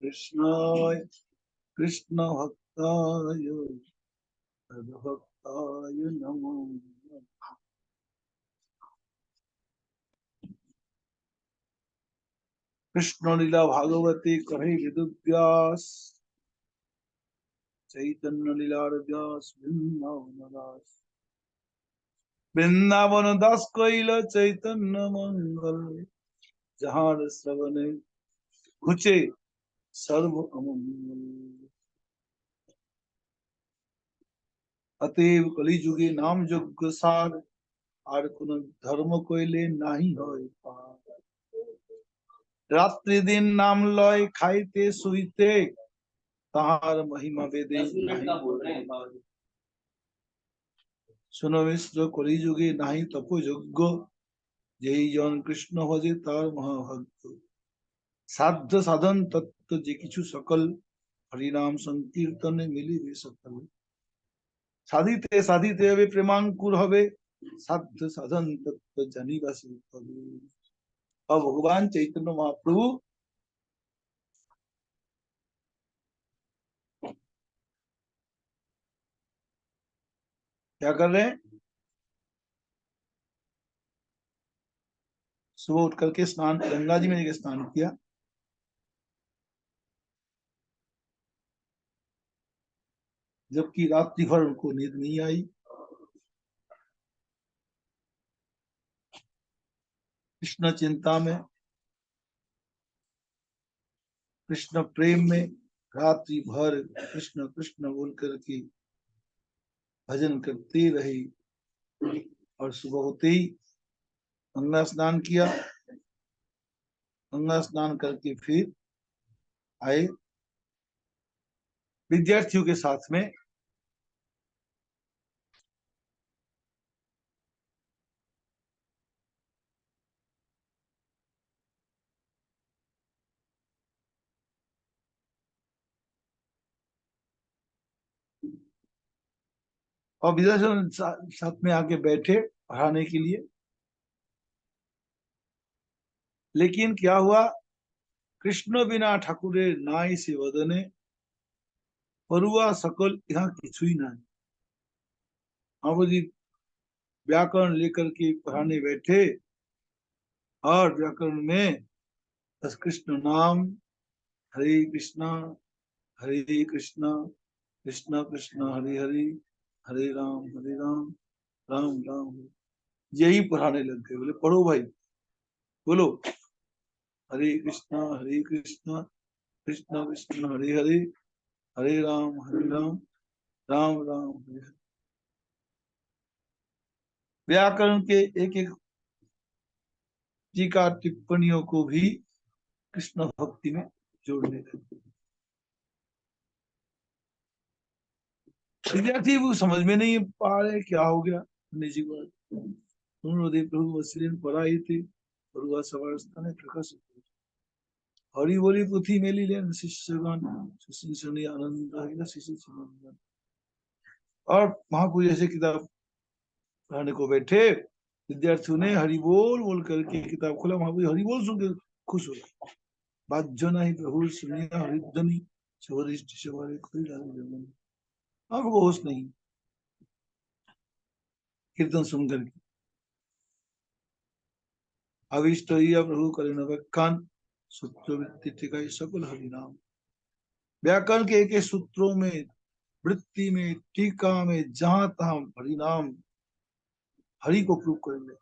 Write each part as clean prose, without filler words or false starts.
कृष्णाय कृष्ण भक्ताय तद्भक्ताय नमो नमः। कृष्ण लीला भागवती कहे विदुव्यास चैतन्य लीला व्यास वृंदावन दास वृंदावन दास कैल चैतन्य मंगल जहाँ श्रवण घुचे सर्व अमंगल। अतएव कली जुगे नाम यज्ञ सार आर कुन धर्म कोइले नाही होय पार। रात्रि दिन नाम लय खाइते सुइते ताहार महिमा वेदे नाही। सुनो मिश्र कली जुगे नाही तपो यज्ञ जेहि जन कृष्ण भजे तार महाभक्त। साध्य साधन तत्व जे किछु सकल हरिनाम संकीर्तन मिलिबे सकल। साधिते साधिते वे प्रेमांकुर हवे साध्य साधन तत्व जनिबासी हवे। अब भगवान चैतन्य महाप्रभु क्या कर रहे हैं? सुबह उठ करके स्नान गंगा जी में जाकर स्नान किया, जबकि रात्रि भर उनको नींद नहीं आई। कृष्ण चिंता में, कृष्ण प्रेम में रात्रि भर कृष्ण कृष्ण बोल करके भजन करते रहे। और सुबह होते ही गंगा स्नान किया, गंगा स्नान करके फिर आए विद्यार्थियों के साथ में। और विद्यार्थियों साथ में आके बैठे पढ़ाने के लिए। लेकिन क्या हुआ, कृष्ण बिना ठाकुरे नाई से वदने परुआ सकल यहाँ किचुई ना। जी व्याकरण लेकर के पढ़ाने बैठे और व्याकरण में बस कृष्ण नाम, हरे कृष्णा कृष्ण कृष्ण हरे हरे, हरे राम राम राम यही पढ़ाने लग गए। बोले पढ़ो भाई, बोलो हरे कृष्णा कृष्ण कृष्ण हरे हरे, हरे राम राम राम हरे हरे। व्याकरण के एक एक टीका टिप्पणियों को भी कृष्ण भक्ति में जोड़ने लगे। विद्यार्थी वो समझ में नहीं पा रहे क्या हो गया। निजी बात प्रभु वत्सलीन पढ़ाई थी और सवार प्रकाश हरि बोली पुथी मेली लेन शिष्यगण सुनी आनंद शिष्य। और महापुरुष जैसे किताब पढ़ाने को बैठे, विद्यार्थियों ने हरि बोल बोल करके किताब खोला। महापुरुष हरि बोल सुन के खुश हो गए। बात जो नहीं प्रभु सुनिया हरिध्वनि सवरिष्ठ सवारे कोई डाले। आपको होश नहीं कीर्तन सुन करके। अविष्ट प्रभु करें व्याख्यान सूत्र वृत्ति टिकाई सकल हरिनाम। व्याकरण के एक सूत्रों में, वृत्ति में, टीका में जहां तहां हरिनाम, हरि को प्रूव करेंगे।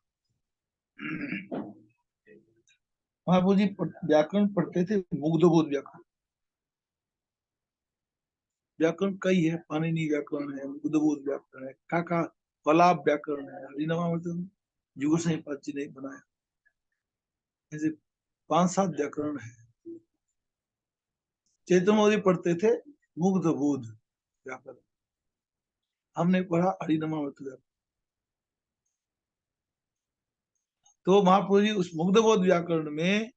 महाप्रभु जी व्याकरण पढ़ते थे, मुग्धबोध व्याकरण। व्याकरण कई है, पाणिनि व्याकरण है, मुग्धबोध व्याकरण है, काका कलाप व्याकरण है। हरिनामा मतलब युग से जी ने बनाया। ऐसे 5-7 व्याकरण है। चैतन्य मोदी पढ़ते थे मुग्धबोध व्याकरण, हमने पढ़ा हरिनामा मतलब। तो महाप्रभु जी उस मुग्धबोध व्याकरण में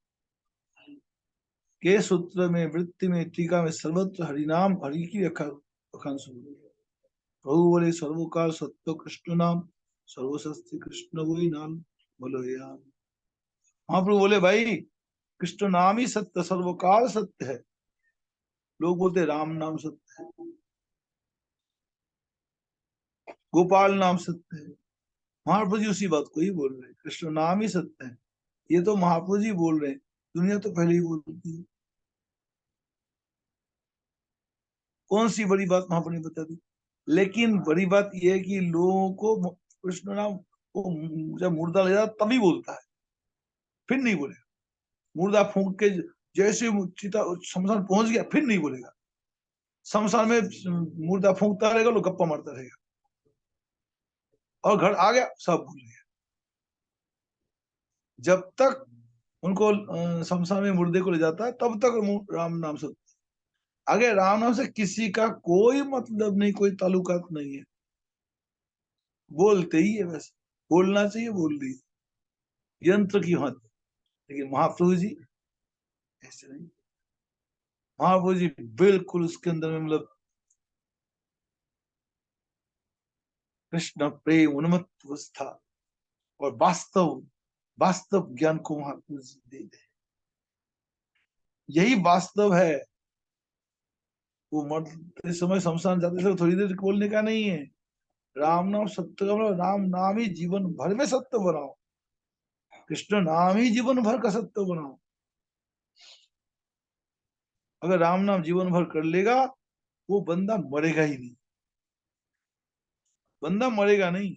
के सूत्र में, वृत्ति में, टीका में सर्वत्र हरिनाम, हरि की व्याख्यान सुन। प्रभु बोले सर्वकाल सत्य कृष्ण नाम, सर्वशस्त्र कृष्ण वही नाम। बोलो हे राम। महाप्रभु बोले भाई कृष्ण नाम ही सत्य, सर्वकाल सत्य है। लोग बोलते हैं राम नाम सत्य है, गोपाल नाम सत्य है। महाप्रभु जी उसी बात को ही बोल रहे हैं, कृष्ण नाम ही सत्य है। ये तो महाप्रभु जी बोल रहे हैं, दुनिया तो पहले ही बोलती है। कौन सी बड़ी बात महाप्रभु ने बता दी। लेकिन बड़ी बात यह है कि लोगों को कृष्ण नाम को जब मुर्दा ले जाता तभी बोलता है, फिर नहीं बोलेगा। मुर्दा फूंक के जैसे चिता शमशान पहुंच गया फिर नहीं बोलेगा। शमशान में मुर्दा फूंकता रहेगा, लोग गप्पा मारता रहेगा, और घर आ गया सब भूल गया। जब तक उनको शमशान में मुर्दे को ले जाता है तब तक राम नाम से, आगे राम नाम से किसी का कोई मतलब नहीं, कोई ताल्लुकात नहीं है, बोलते ही है बस। बोलना चाहिए बोल दिए, यंत्र की हद। लेकिन महाप्रभु जी ऐसे नहीं। महाप्रभु जी बिल्कुल उसके अंदर में मतलब कृष्ण प्रेम उन्मत्त अवस्था और वास्तव वास्तव ज्ञान को महाप्रभु जी दे दे। यही वास्तव है। वो मरते समय शमशान जाते समय थोड़ी देर बोलने का नहीं है। राम नाम सत्य का मतलब राम नाम ही जीवन भर में सत्य बनाओ, कृष्ण नाम ही जीवन भर का सत्य बनाओ। अगर राम नाम जीवन भर कर लेगा, वो बंदा मरेगा ही नहीं, बंदा मरेगा नहीं।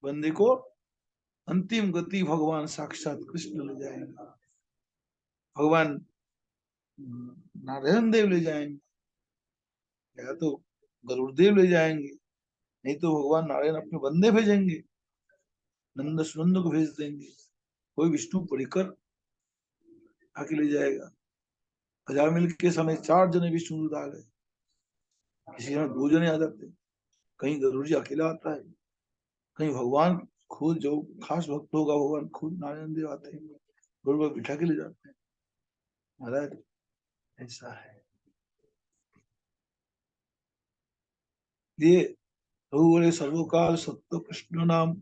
बंदे को अंतिम गति भगवान साक्षात कृष्ण ले जाएंगे, भगवान नारायण देव ले जाएंगे, या तो गरुड़ देव ले जाएंगे, नहीं तो भगवान नारायण अपने बंदे भेजेंगे, नंद सुनंद को भेज देंगे, कोई विष्णु परिकर आके ले जाएगा। हजार मिल के समय 4 जने विष्णु दूत आ गए, किसी समय 2 जने आ जाते, कहीं गरुड़ जी अकेला आता है, कहीं भगवान खुद जो खास भक्त होगा भगवान खुद नारायण देव आते हैं, गरुड़ पर बिठा के ले जाते हैं। महाराज ऐसा है। ये प्रभु बोले सर्वकाल सत्य कृष्ण नाम,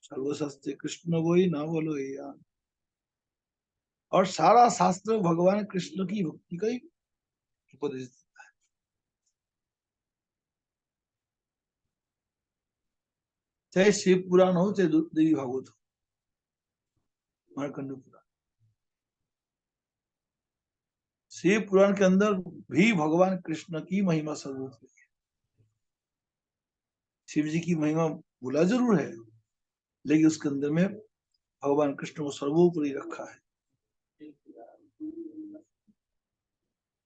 सर्वसत्य कृष्ण वही ना बोलो यार। और सारा शास्त्र भगवान कृष्ण की भक्ति का ही उपदेश देता है। चाहे शिव पुराण हो चाहे देवी भागवत हो, मार्कंड पुराण, शिव पुराण के अंदर भी भगवान कृष्ण की महिमा सर्वोपरि है। शिव जी की महिमा बोला जरूर है, लेकिन उसके अंदर में भगवान कृष्ण को सर्वोपरि रखा है।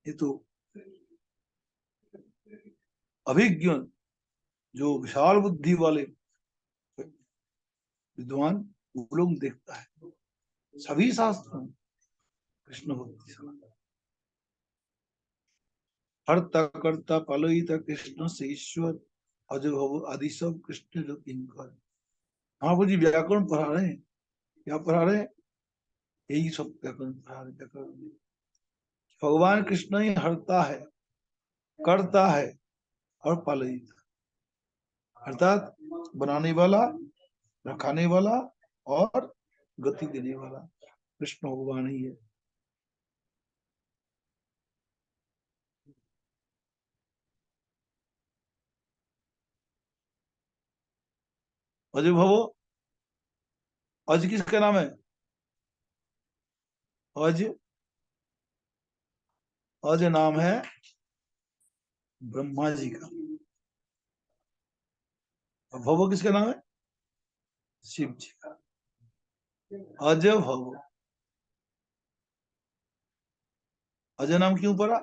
ये तो अभिज्ञ, जो विशाल बुद्धि वाले विद्वान, वो लोग देखता है सभी शास्त्रों में कृष्ण भक्ति समान। हरता करता पालयिता कृष्ण से ईश्वर, अज भव आदि सब कृष्ण जो किंकर। महाप्रभु जी व्याकरण पढ़ा रहे हैं, क्या पढ़ा रहे हैं? यही सब व्याकरण पढ़ा रहे, व्याकरण। भगवान कृष्ण ही हरता है, करता है और पालयिता, अर्थात बनाने वाला, रखाने वाला और गति देने वाला कृष्ण भगवान ही है। अजय भवो, अज किसका नाम है? अज, अज नाम है ब्रह्मा जी का, और भव किसका नाम है? शिव जी का। अज भव, अजय नाम क्यों पड़ा?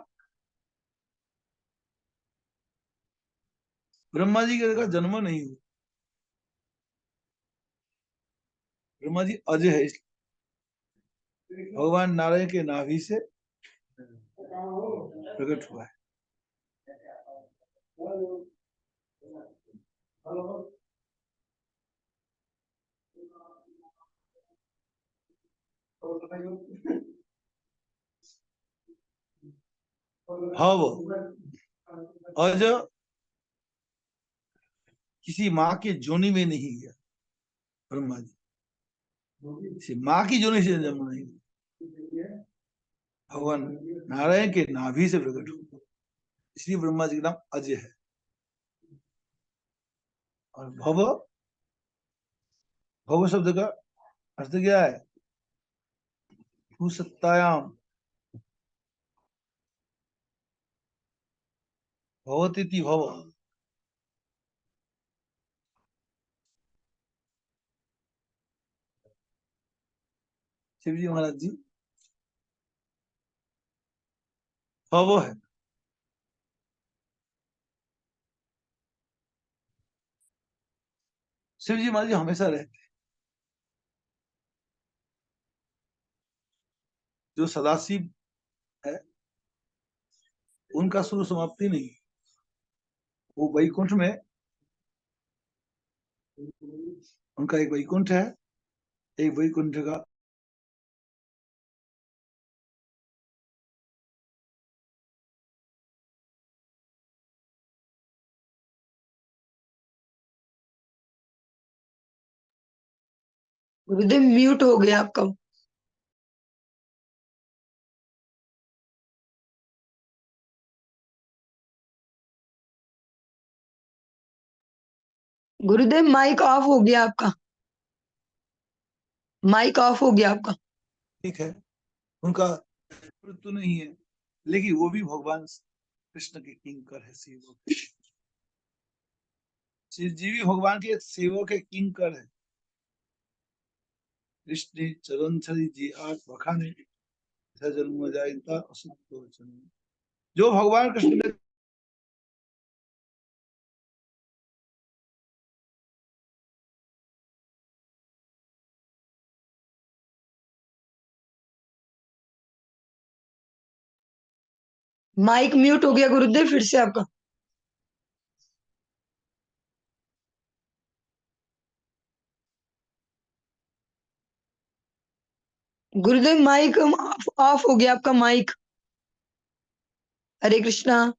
ब्रह्मा जी का जन्म नहीं हुआ, ब्रह्मा जी अज है, भगवान नारायण के नाभि से प्रकट हुआ है। भव, अज किसी माँ के जोनी में नहीं गया ब्रह्मा जी, किसी माँ की जोनी से जन्म नहीं, भगवान नारायण के नाभि से प्रकट हुआ, इसलिए ब्रह्मा जी का नाम अजय है। और भव, भव शब्द का अर्थ क्या है? भूसत्तायाम भवतीति भव। शिव जी महाराज जी भव है, शिव जी महाराज जी हमेशा रहते, जो सदाशिव है उनका शुरू समाप्ति नहीं। वो वैकुंठ में, उनका एक वैकुंठ है, एक वैकुंठ का गुरुदेव म्यूट हो गया आपका। गुरुदेव माइक ऑफ हो गया आपका, माइक ऑफ हो गया आपका। ठीक है, उनका मृत्यु नहीं है, लेकिन वो भी भगवान कृष्ण के किंकर है, सेवक। शिव जी भी भगवान के सेवक के किंकर है। कृष्ण चरण छरि जी आठ बखाने, जन्म जायता असुत वचन। जो भगवान कृष्ण के माइक म्यूट हो गया गुरुदेव, फिर से आपका। गुरुदेव माइक ऑफ हो गया आपका माइक। हरे कृष्णा।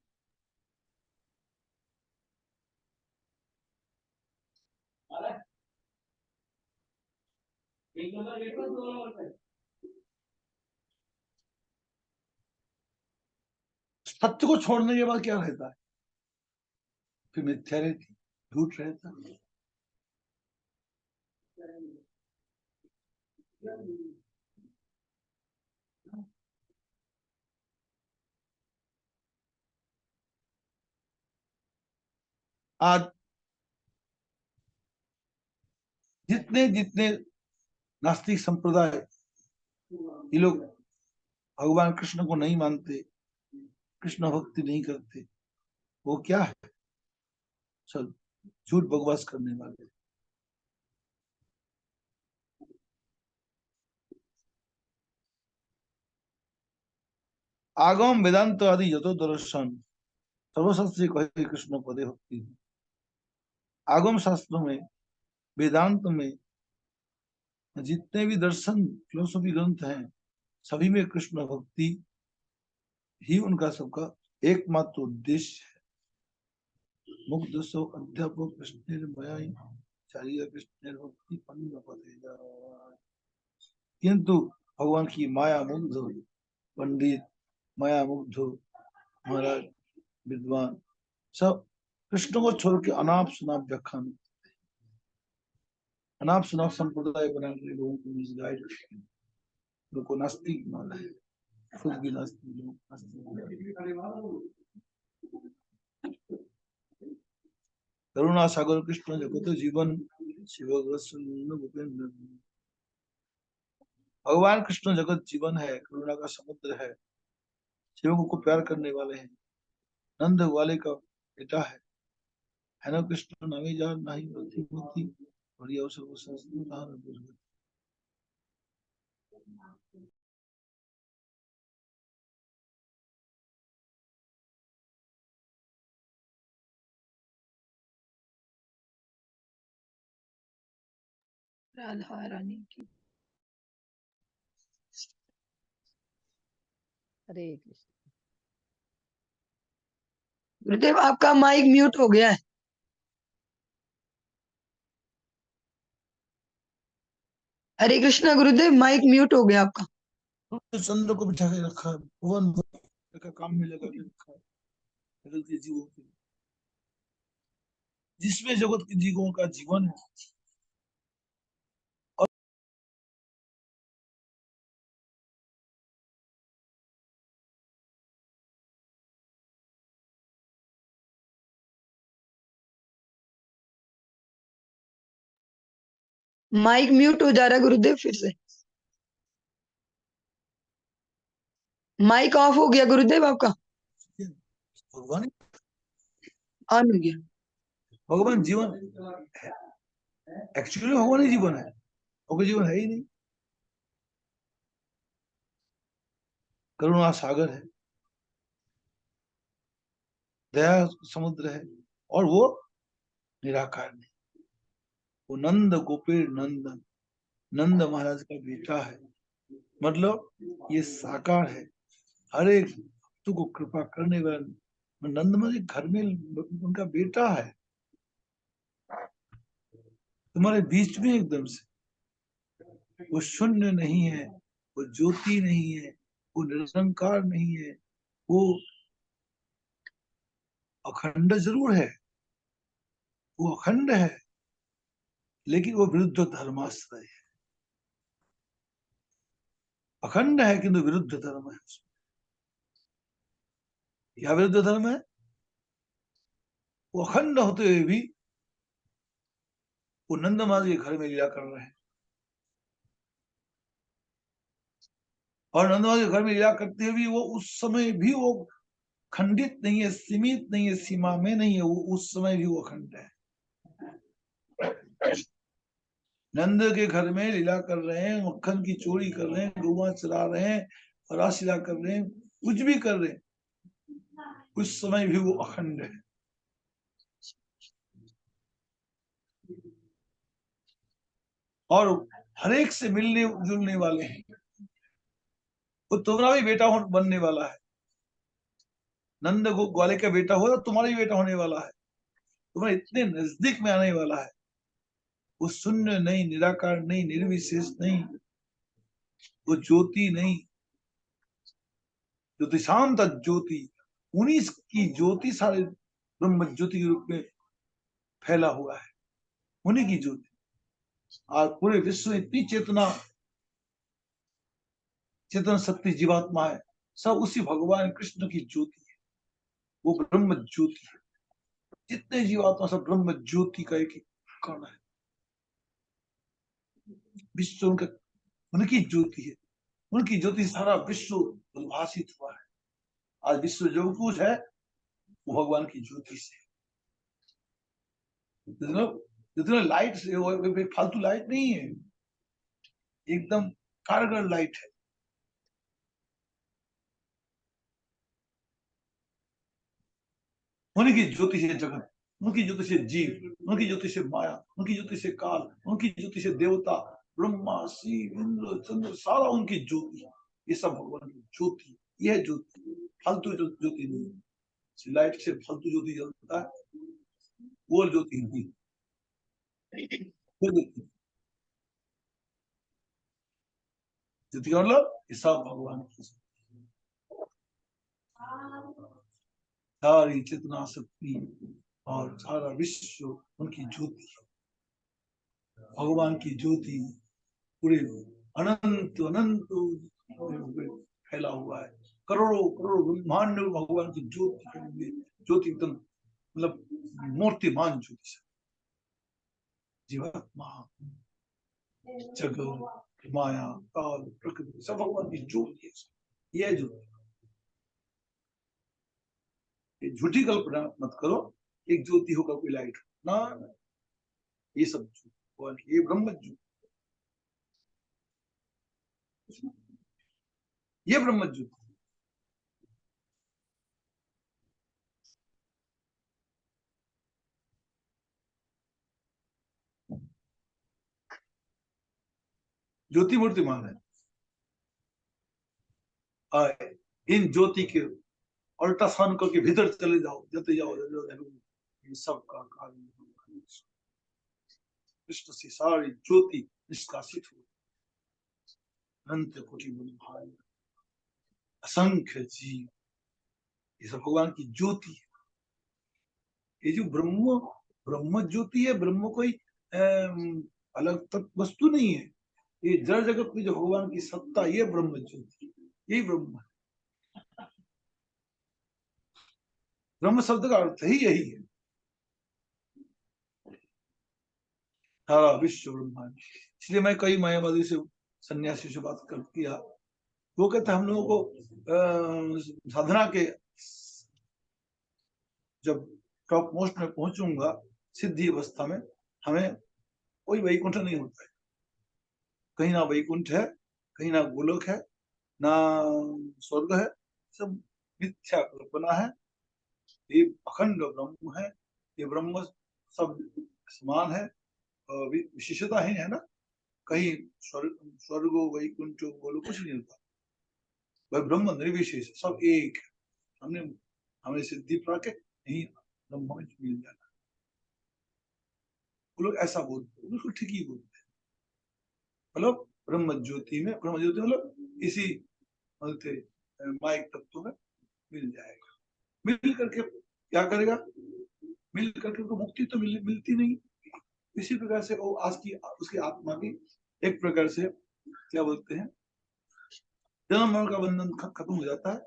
सत्य को छोड़ने के बाद क्या रहता है? फिर मिथ्या रहती, झूठ रहता। आज जितने जितने नास्तिक संप्रदाय, ये लोग भगवान कृष्ण को नहीं मानते, कृष्ण भक्ति नहीं करते, वो क्या है? सब झूठ बकवास करने वाले। आगम वेदांत आदि यतो दर्शन सर्वशास्त्री कहे कृष्ण पदे भक्ति। आगम शास्त्रों में, वेदांत में, जितने भी दर्शन फिलोसफी ग्रंथ हैं, सभी में कृष्ण भक्ति ही उनका सबका एकमात्र उद्देश्य है। मुग्ध सो अध्यापक कृष्ण मयाई चार्य कृष्ण भक्ति पन्ना पतेगा। किंतु भगवान की माया मुग्ध पंडित, माया मुग्ध महाराज, विद्वान, सब कृष्ण को छोड़ के अनाप शनाप व्याख्यान, अनाप शनाप संप्रदाय बनाने लोगों को मिसगाइड, लोगों को नास्तिक माना है, खुद भी नास्तिक लोग करुणा सागर कृष्ण जगत जीवन शिव भूपेंद्र। भगवान कृष्ण जगत जीवन है, करुणा का समुद्र है, शिव को प्यार करने वाले हैं, नंद वाले का बेटा है ना कृष्ण नामी जान नहीं होती होती और ये सब संस्कृत। राधा रानी की। हरे कृष्ण। गुरुदेव आपका माइक म्यूट हो गया है। हरे कृष्णा गुरुदेव, माइक म्यूट हो गया आपका। तो चंद्र को बिठा के रखा है, भुवन का काम में लगा के रखा है जगत के जीवों के, जिसमें जगत के जीवों का जीवन है। और माइक म्यूट हो जा रहा है गुरुदेव फिर से। माइक ऑफ हो गया गुरुदेव आपका, भगवान ऑन हो गया। भगवान जीवन है, एक्चुअली भगवान ही जीवन है, और जीवन है ही नहीं। करुणा सागर है, दया समुद्र है, और वो निराकार नहीं। वो नंद गोपेर नंदन, नंद महाराज का बेटा है, मतलब ये साकार है, हर एक भक्त को कृपा करने वाला नंद महाराज घर में उनका बेटा है, तुम्हारे बीच में एकदम से। वो शून्य नहीं है, वो ज्योति नहीं है, वो निरंकार नहीं है, वो अखंड जरूर है, वो अखंड है, लेकिन वो विरुद्ध धर्माश्रय है। अखंड है किंतु विरुद्ध धर्म है उसमें। क्या विरुद्ध धर्म है? वो अखंड होते हुए भी वो नंद महाराज के घर में लीला कर रहे हैं, और नंद महाराज के घर में लीला करते हुए भी वो उस समय भी वो खंडित नहीं है, सीमित नहीं है, सीमा में नहीं है, वो उस समय भी वो अखंड है। नंद के घर में लीला कर रहे हैं, मक्खन की चोरी कर रहे हैं, गौवा चरा रहे हैं, रासलीला कर रहे हैं, कुछ भी कर रहे हैं, उस समय भी वो अखंड है। और हर एक से मिलने जुलने वाले हैं। वो तुम्हारा भी बेटा बनने वाला है, नंद को ग्वाले का बेटा हो, तुम्हारा भी बेटा होने वाला है, तुम्हारे इतने नजदीक में आने वाला है। वो शून्य नहीं, निराकार नहीं, निर्विशेष नहीं, वो ज्योति नहीं, ज्योतिषांत ज्योति, उन्हीं की ज्योति सारे ब्रह्म ज्योति के रूप में फैला हुआ है, उन्हीं की ज्योति। आज पूरे विश्व में इतनी चेतना, चेतन शक्ति जीवात्मा है, सब उसी भगवान कृष्ण की ज्योति है, वो ब्रह्म ज्योति है। जितने जीवात्मा सब ब्रह्म ज्योति का एक कण है, विश्व उनका, उनकी ज्योति है, उनकी ज्योति सारा विश्व उद्भासित हुआ है। आज विश्व जो कुछ है वो भगवान की ज्योति से। जितना लाइट से, वो फालतू लाइट नहीं है, एकदम कारगर लाइट है। उनकी ज्योति से जगत, उनकी ज्योति से जीव, उनकी ज्योति से माया, उनकी ज्योति से काल, उनकी ज्योति से देवता, ब्रह्मा शिव इंद्र चंद्र, सारा उनकी ज्योति। ये सब भगवान की ज्योति, यह ज्योति फालतू ज्योति नहीं। लाइट से फालतू ज्योति जलता है, वो ज्योति नहीं, वो ज्योति, ज्योति का मतलब ये सब भगवान की सारी चेतना शक्ति और सारा विश्व उनकी ज्योति, भगवान की ज्योति पूरे अनंत अनंत फैला हुआ है। करोड़ों करोड़ों ब्रह्मांड में भगवान की ज्योति, ज्योति एकदम मतलब मूर्तिमान ज्योति से। जीवात्मा, जगत, माया, काल, प्रकृति सब भगवान की ज्योति है। यह ज्योति, झूठी कल्पना मत करो एक ज्योति होगा कोई लाइट ना, ये सब ये ब्रह्म ज्योति, ये ब्रह्म ज्योति। ज्योति मूर्तिमान है। इन ज्योति के अल्ट्रासाउंड करके भीतर चले जाओ, जाते जाओ, ये सब का कार्य कृष्ण से सारी ज्योति निष्कासित हो, अनंत कोटि ब्रह्मांड असंख्य जीव, ये सब भगवान की ज्योति है। ये जो ब्रह्म ब्रह्म ज्योति है, ब्रह्म कोई अलग तक वस्तु नहीं है। ये जड़ जगत में जो भगवान की सत्ता, ये ब्रह्म ज्योति, यही ब्रह्म है। ब्रह्म शब्द का अर्थ ही यही है, सारा विश्व ब्रह्मांड। इसलिए मैं कई मायावादी से, सन्यासी से बात कर किया, वो कहते हम लोगों को साधना के जब टॉप मोस्ट में पहुंचूंगा, सिद्धि अवस्था में, हमें कोई वैकुंठ नहीं होता है। कहीं ना वैकुंठ है, कहीं ना गोलोक है, ना स्वर्ग है, सब मिथ्या कल्पना है। ये अखंड ब्रह्म है, ये ब्रह्म सब समान है, विशेषता ही है ना। कहीं स्वर्ग वैकुंठ गोलोक कुछ नहीं होता, वह ब्रह्म निर्विशेष, सब एक है। हमने हमें सिद्धि प्राप्त नहीं, ब्रह्म में मिल जाना। वो लोग ऐसा बोलते हैं, बिल्कुल ठीक ही बोलते हैं। मतलब ब्रह्म ज्योति में, ब्रह्म ज्योति मतलब इसी बोलते माइक तत्व में मिल जाएगा। मिल करके क्या करेगा? मिल करके तो मुक्ति तो मिलती नहीं। इसी प्रकार से वो आज की उसकी आत्मा की एक प्रकार से क्या बोलते हैं, जन्म मरण का बंधन खत्म हो जाता है,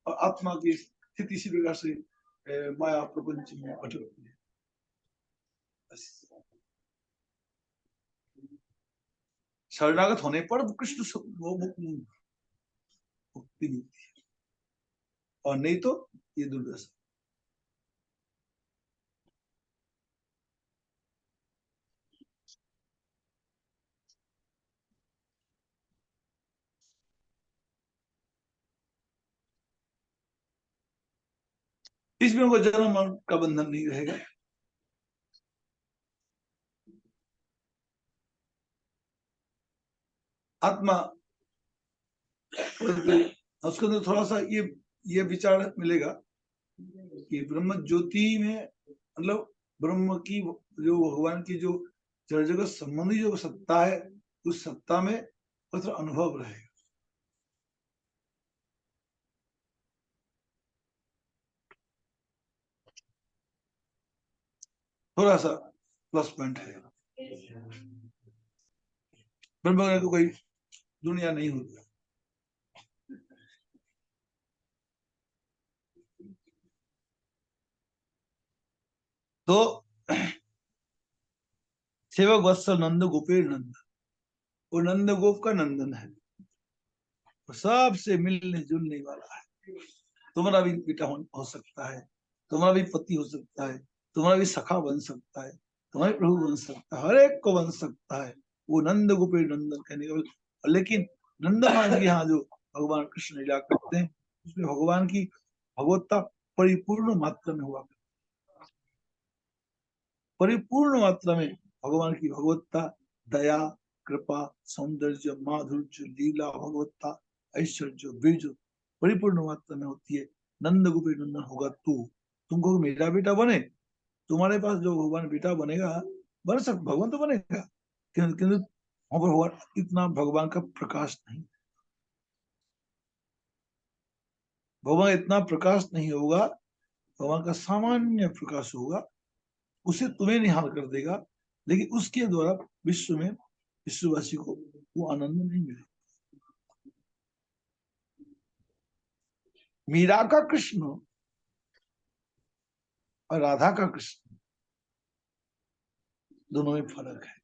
और आत्मा की स्थिति इसी प्रकार से माया प्रपंच में भटकती है। शरणागत होने पर कृष्ण वो मुक्ति मिलती है, और नहीं तो ये दुर्दशा। इसमें कोई जन्म मरण का बंधन नहीं रहेगा। आत्मा उसके अंदर थोड़ा सा ये विचार मिलेगा कि ब्रह्म ज्योति में, मतलब ब्रह्म की जो भगवान की जो जड़ जगत संबंधी जो सत्ता है, उस सत्ता में थोड़ा अनुभव रहेगा। थोड़ा सा प्लस पॉइंट है। ब्रह्म का कोई दुनिया नहीं होती। तो सेवक वत्सल नंद गोपेर नंद, वो नंद गोप का नंदन है, वो सबसे मिलने जुलने वाला है। तुम्हारा भी बेटा हो सकता है, तुम्हारा भी पति हो सकता है, तुम्हारा भी सखा बन सकता है, तुम्हारे प्रभु बन सकता है, हर एक को बन सकता है। वो नंद गोपेर नंदन कहने का। लेकिन नंद महाराज के यहाँ जो भगवान कृष्ण लीला करते हैं, उसमें भगवान की भगवत्ता परिपूर्ण मात्रा में हुआ, परिपूर्ण मात्रा में भगवान की भगवत्ता, दया, कृपा, सौंदर्य, माधुर्य, लीला, भगवत्ता, ऐश्वर्य, बीज परिपूर्ण मात्रा में होती है। नंद गोपी नंदन होगा तू, तुमको मेरा बेटा बने, तुम्हारे पास जो भगवान बेटा बनेगा, बन सकता भगवान तो बनेगा, किंतु वहां पर भगवान इतना भगवान का प्रकाश नहीं, भगवान इतना प्रकाश नहीं होगा, भगवान का सामान्य प्रकाश होगा, उसे तुम्हें निहाल कर देगा, लेकिन उसके द्वारा विश्व में विश्ववासी को वो आनंद नहीं मिलेगा। मीरा का कृष्ण और राधा का कृष्ण दोनों में फर्क है।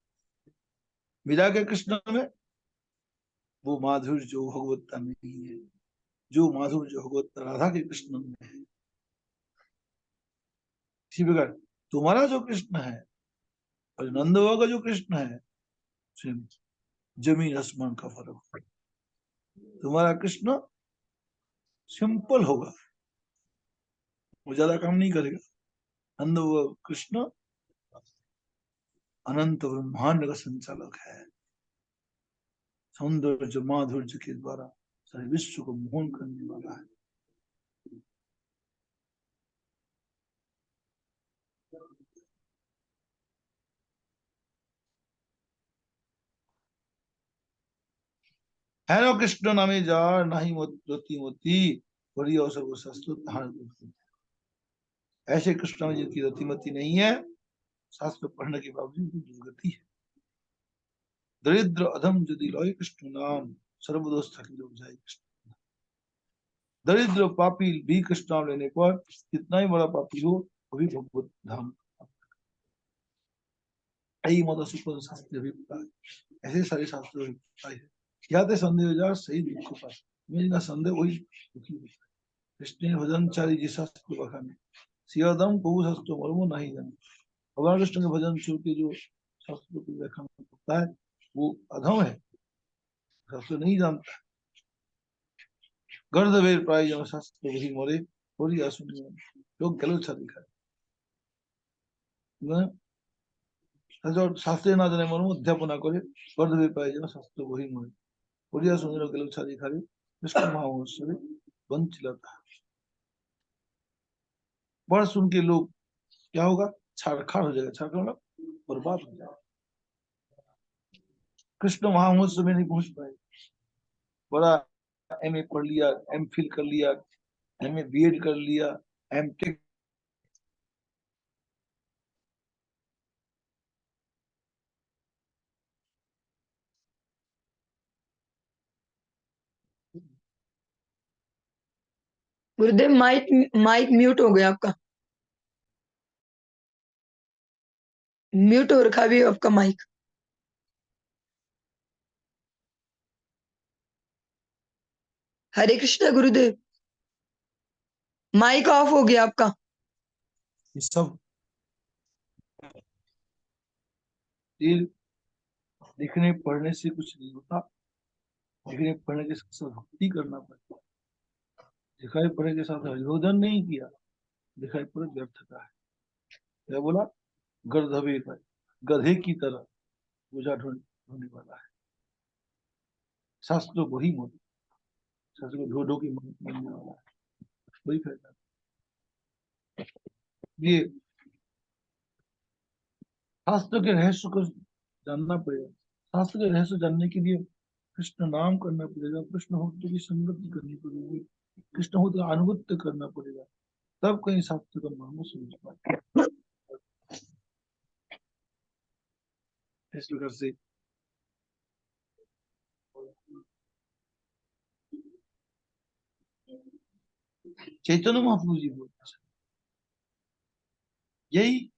मीरा के कृष्ण में वो माधुर्य जो भगवत्ता में नहीं है, जो माधुर्य जो भगवत्ता राधा के कृष्ण में है। इसी प्रकार तुम्हारा जो कृष्ण है और नंद का जो कृष्ण है, जमीन आसमान का फर्क है। तुम्हारा कृष्ण सिंपल होगा, वो ज्यादा काम नहीं करेगा। नंद कृष्ण अनंत ब्रह्मांड का संचालक है, सौंदर्य माधुर्य के द्वारा सारे विश्व को मोहन करने वाला है। है नो कृष्ण नामे जार नहीं रति मोती बड़ी अवसर को शास्त्र धारण करते। ऐसे कृष्ण में जिनकी रतिमती नहीं है, शास्त्र पढ़ने के बावजूद भी दुर्गति है। दरिद्र अधम यदि लय कृष्ण नाम सर्वदोष थकी लोग जाए कृष्ण। दरिद्र पापी भी कृष्ण नाम लेने पर कितना ही बड़ा पापी हो वो भी भगवत धाम। यही मत सुपर शास्त्र अभिप्राय, ऐसे सारे शास्त्र अभिप्राय है। याते संदेह जार सही दुख पास, मेरा संदेह वही दुखी होता है। कृष्ण भजन चारी जी शास्त्र बखाने, सियादम प्रभु शास्त्र मर्मो नहीं जाने। भगवान कृष्ण के भजन छोड़ के जो शास्त्र को व्याख्या करता है वो अधम है, शास्त्र नहीं जानता। गर्द वेर प्राय जन शास्त्र वही मरे थोड़ी असुनी लोग गलत छा दिखा शास्त्र ना जाने मर्म अध्यापना करे गर्द वेर प्राय जन शास्त्र वही मरे थोड़ी असुनी लोग गलत छा दिखा कृष्ण महामहोत्सव वंचिलता। पढ़ सुन के लोग क्या होगा, छाड़खाड़ हो जाएगा, छाड़खाड़ मतलब बर्बाद हो जाएगा। कृष्ण महामहोत्सव में नहीं पहुंच पाए। बड़ा एमए पढ़ लिया, एमफिल कर लिया, एमए बीएड कर लिया, एमटेक गुरुदेव माइक माइक म्यूट हो गया आपका, म्यूट हो रखा भी आपका माइक। हरे कृष्ण गुरुदेव, माइक ऑफ हो गया आपका। ये सब लिखने पढ़ने से कुछ नहीं होता। लिखने पढ़ने के साथ भक्ति करना पड़ता है। दिखाई पढ़ने के साथ हरिभोजन नहीं किया, दिखाई पड़े व्यर्थ का है। क्या बोला, गर्दभे का गधे की तरह पूजा ढूंढने वाला है। शास्त्र वही मोदी, शास्त्र को ढो ढो के मानने वाला है, वही फायदा। ये शास्त्र के रहस्य को जानना पड़ेगा। शास्त्र के रहस्य जानने के लिए कृष्ण नाम करना पड़ेगा, कृष्ण भक्त की संगति करनी पड़ेगी, कृष्ण भक्त का अनुगत्य करना पड़ेगा, तब कहीं शास्त्र का मर्म समझ पाए। इस प्रकार से चैतन्य महाप्रभु जी बोलते हैं, यही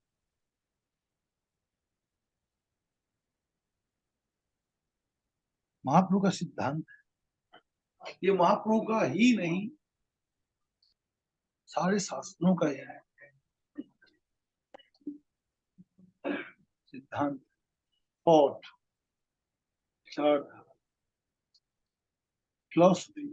महाप्रभु का सिद्धांत है। ये महाप्रभु का ही नहीं, सारे शास्त्रों का यह है सिद्धांत। थॉट, फिलॉसफी,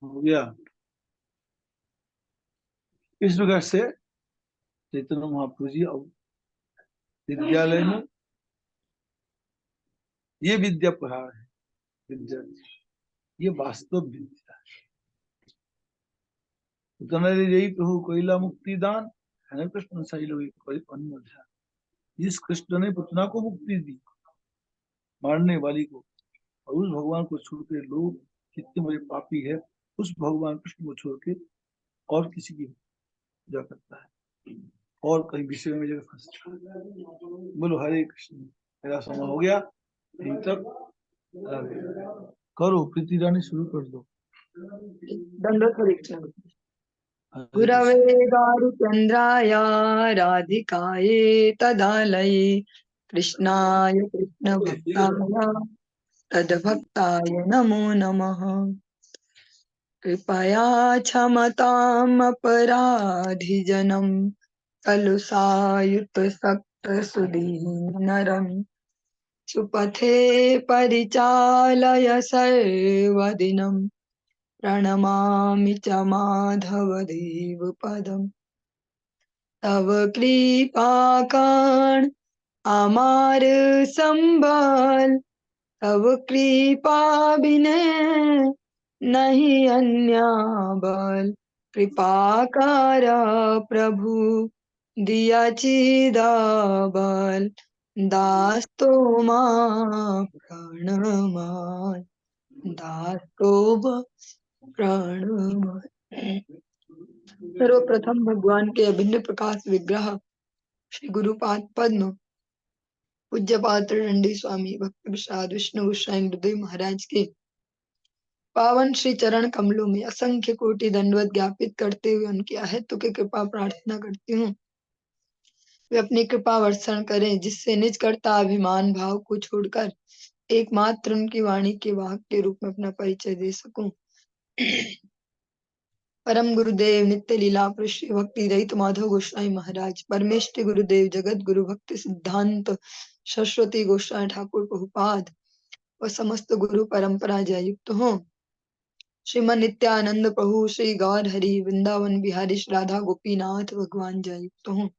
हो गया। इस प्रकार से चैतन्य महाप्रभु जी अब विद्यालय में ये विद्या पढ़ा रहे हैं विद्यार्थी, ये वास्तव विद्या है। यही प्रभु कोयला मुक्ति दान है ना, कृष्ण सही लोग कोई अन्य ध्यान। जिस कृष्ण ने पुतना को मुक्ति दी, मारने वाली को, और उस भगवान को छोड़ के लोग कितने बड़े पापी है, उस भगवान कृष्ण को छोड़ के और किसी की पूजा करता है और कहीं विषय में जगह फंसता है। बोलो हरे कृष्ण। मेरा समय हो गया, यहीं तक करो, प्रीति रानी शुरू कर दो। दंडोत प्रदक्षिणा। हरे गुरवे कृष्ण। गारुचन्द्राय राधिकाये तदालये कृष्णाय कृष्णभक्ताय तद्भक्ताय नमो नमः। कृपया क्षमताम् अपराधिजनम् कलुषायुतसक्तसुदीनरम् सुपथे परिचालय सर्वदिनम् प्रणमामि च माधवदेव पदम्। तव कृपाकर्ण अमार संबल, तव कृपा बिने नहीं अन्य बल। कृपाकार प्रभु दिया चिदाबल दास तो मां प्रणमाय दास तो प्रणमाय। सर्वप्रथम भगवान के अभिन्न प्रकाश विग्रह श्री गुरुपाद पद्म पूज्य पात्र दंडी स्वामी भक्ति प्रसाद विष्णु गोसाई हृदय महाराज के पावन श्री चरण कमलों में असंख्य कोटि दंडवत ज्ञापित करते हुए उनकी अहेतु की कृपा प्रार्थना करती हूँ। वे अपनी कृपा वर्षण करें जिससे निज कर्ता अभिमान भाव को छोड़कर एकमात्र उनकी वाणी के वाहक के रूप में अपना परिचय दे सकूं। परम गुरुदेव नित्य लीला पृष्ठ भक्ति रहित माधव गोसाई महाराज परमेष्टि गुरुदेव जगत गुरु भक्ति सिद्धांत सरस्वती गोसाई ठाकुर प्रभुपाद व समस्त गुरु परंपरा जय युक्त हो। श्रीमन नित्यानंद प्रभु श्री गौर हरि वृंदावन बिहारी श्री राधा गोपीनाथ भगवान जय युक्त हो।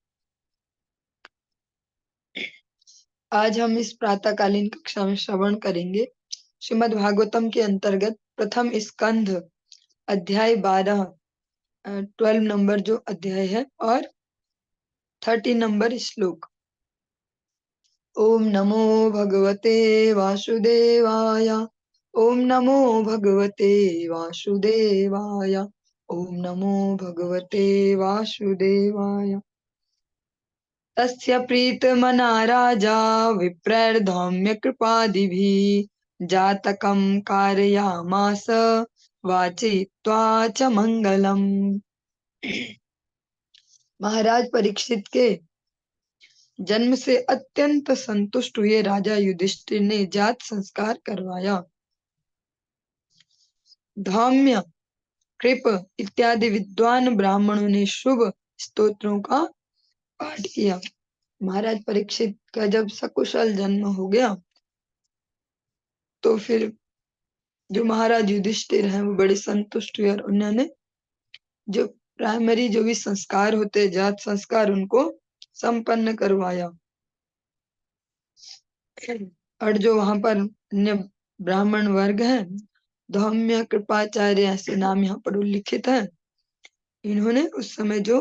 आज हम इस प्रातःकालीन कक्षा में श्रवण करेंगे श्रीमद् भागवतम के अंतर्गत प्रथम स्कंध अध्याय 12 12 नंबर जो अध्याय है और 30 नंबर श्लोक। ओम नमो भगवते वासुदेवाय ओम नमो भगवते वासुदेवाय ओम नमो भगवते वासुदेवाय। तस्य प्रीतमना राजा विप्रैर्धौम्य कृपादिभिः जातकं कारयामास वाचयित्वा च मंगलम्। महाराज परीक्षित के जन्म से अत्यंत संतुष्ट हुए राजा युधिष्ठिर ने जात संस्कार करवाया। धौम्य कृप इत्यादि विद्वान ब्राह्मणों ने शुभ स्तोत्रों का पाठ किया। महाराज परीक्षित का जब सकुशल जन्म हो गया तो फिर जो महाराज युधिष्ठिर हैं वो बड़े संतुष्ट हुए और उन्होंने जो प्राइमरी जो भी संस्कार होते जात संस्कार उनको संपन्न करवाया। और जो वहां पर अन्य ब्राह्मण वर्ग हैं धौम्य कृपाचार्य ऐसे नाम यहाँ पर उल्लिखित है। इन्होंने उस समय जो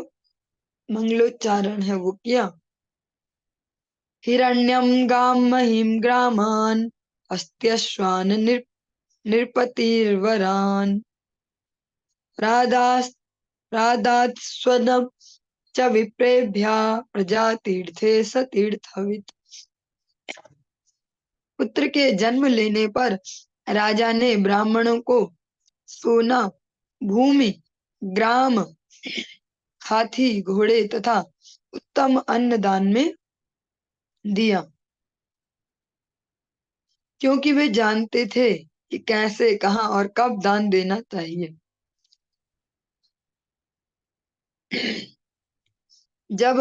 मंगलोच्चारण है वो किया। हिरण्यम गाम महिम ग्रामान अस्त्यश्वान नृपतिर्वरान राधास्वनम च विप्रेभ्या प्रजातीर्थे सतीर्थवित्। पुत्र के जन्म लेने पर राजा ने ब्राह्मणों को सोना भूमि ग्राम हाथी घोड़े तथा उत्तम अन्न दान में दिया क्योंकि वे जानते थे कि कैसे कहाँ और कब दान देना चाहिए। जब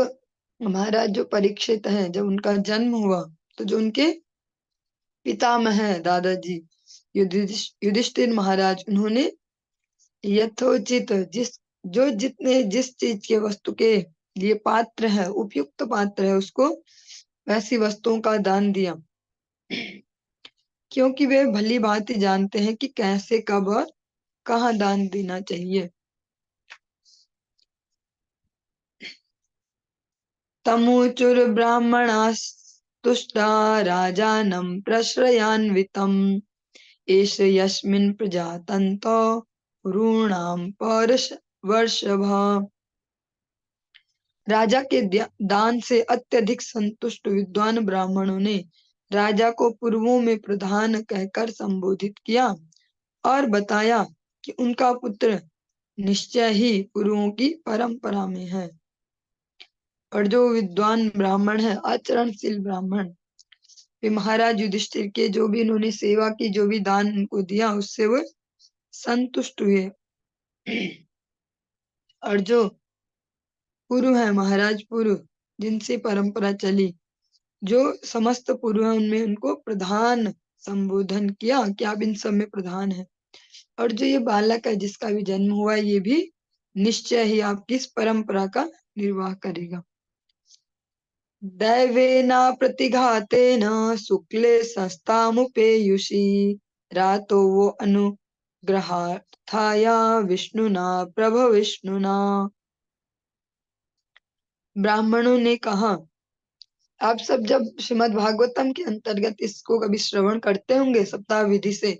महाराज जो परीक्षित हैं जब उनका जन्म हुआ तो जो उनके पितामह हैं दादाजी युधिष्ठिर महाराज उन्होंने यथोचित जिस चीज के वस्तु के लिए पात्र है उपयुक्त पात्र है उसको वैसी वस्तुओं का दान दिया क्योंकि वे भली भांति जानते हैं कि कैसे कब और कहाँ दान देना चाहिए। तमुचुर ब्राह्मणास्तुष्टा राजानं प्रश्रयान्वितम् एष यस्मिन् प्रजातन्तो ऋणाम परश वर्षभ। राजा के दान से अत्यधिक संतुष्ट विद्वान ब्राह्मणों ने राजा को पूर्वों में प्रधान कहकर संबोधित किया और बताया कि उनका पुत्र निश्चय ही पूर्वों की परंपरा में है। और जो विद्वान ब्राह्मण है आचरणशील ब्राह्मण वे महाराज युधिष्ठिर के जो भी इन्होंने सेवा की जो भी दान उनको दिया उससे वो संतुष्ट हुए। और जो पुरु है महाराज पुरु जिनसे परंपरा चली जो समस्त पुरु है उनमें उनको प्रधान संबोधन किया कि आप इन सब में प्रधान है। और जो ये बालक है जिसका भी जन्म हुआ ये भी निश्चय ही आपकी इस परंपरा का निर्वाह करेगा। दैवेना प्रतिघातेन शुक्ले सस्तामुपेयुषि रातो वो ग्रहार्थाया विष्णुना प्रभ विष्णुना। ब्राह्मणों ने कहा, आप सब जब श्रीमद् भागवतम के अंतर्गत इसको कभी श्रवण करते होंगे सप्ताह विधि से,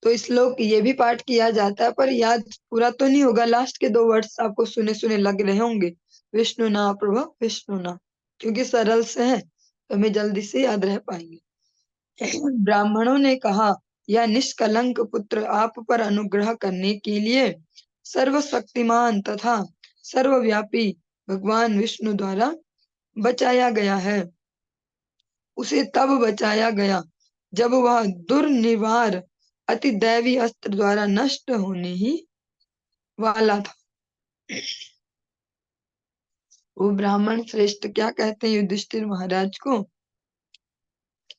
तो इस श्लोक ये भी पाठ किया जाता है, पर याद पूरा तो नहीं होगा। लास्ट के 2 वर्ड्स आपको सुने सुने लग रहे होंगे, विष्णु ना प्रभु विष्णु ना, क्योंकि सरल से है तो हमें जल्दी से याद रह पाएंगे। ब्राह्मणों ने कहा, यह निष्कलंक पुत्र आप पर अनुग्रह करने के लिए सर्वशक्तिमान तथा सर्वव्यापी भगवान विष्णु द्वारा बचाया गया है। उसे तब बचाया गया जब वह दुर्निवार अति दैवी अस्त्र द्वारा नष्ट होने ही वाला था। वो ब्राह्मण श्रेष्ठ क्या कहते हैं युधिष्ठिर महाराज को,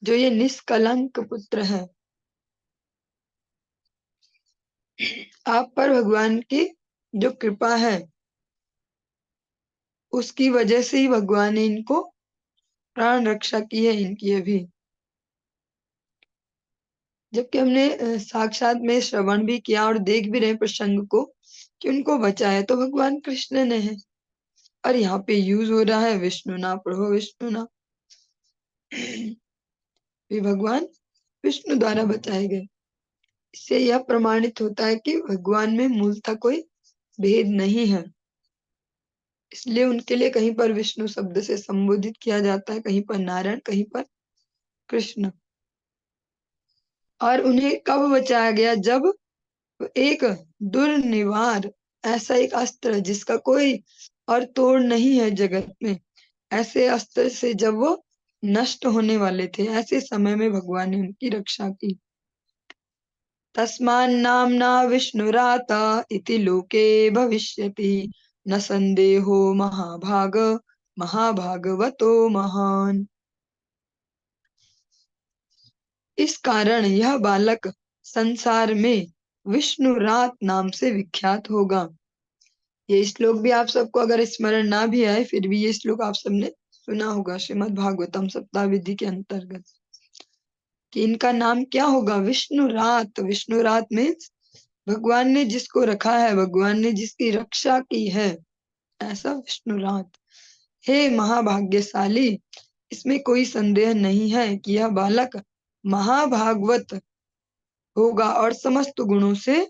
जो ये निष्कलंक पुत्र है, आप पर भगवान की जो कृपा है उसकी वजह से ही भगवान ने इनको प्राण रक्षा की है इनकी अभी। जबकि हमने साक्षात में श्रवण भी किया और देख भी रहे प्रसंग को कि उनको बचाया तो भगवान कृष्ण ने है, और यहाँ पे यूज हो रहा है विष्णु ना प्रभु विष्णु ना, भी भगवान विष्णु द्वारा बचाए गए। इससे यह प्रमाणित होता है कि भगवान में मूलतः कोई भेद नहीं है, इसलिए उनके लिए कहीं पर विष्णु शब्द से संबोधित किया जाता है, कहीं पर नारायण, कहीं पर कृष्ण। और उन्हें कब बचाया गया, जब एक दुर्निवार ऐसा एक अस्त्र जिसका कोई और तोड़ नहीं है जगत में, ऐसे अस्त्र से जब वो नष्ट होने वाले थे, ऐसे समय में भगवान ने उनकी रक्षा की। तस्मान्नाम्ना विष्णुराता इति लोके भविष्यति न संदेहो महाभाग महाभागवतो महान। इस कारण यह बालक संसार में विष्णुरात नाम से विख्यात होगा। ये श्लोक भी आप सबको अगर स्मरण ना भी आए, फिर भी ये श्लोक आप सबने सुना होगा श्रीमद् भागवतम सप्ताह विधि के अंतर्गत, कि इनका नाम क्या होगा, विष्णुरात। विष्णुरात में भगवान ने जिसको रखा है, भगवान ने जिसकी रक्षा की है, ऐसा विष्णुरात। हे महाभाग्यशाली, इसमें कोई संदेह नहीं है कि यह बालक महाभागवत होगा और समस्त गुणों से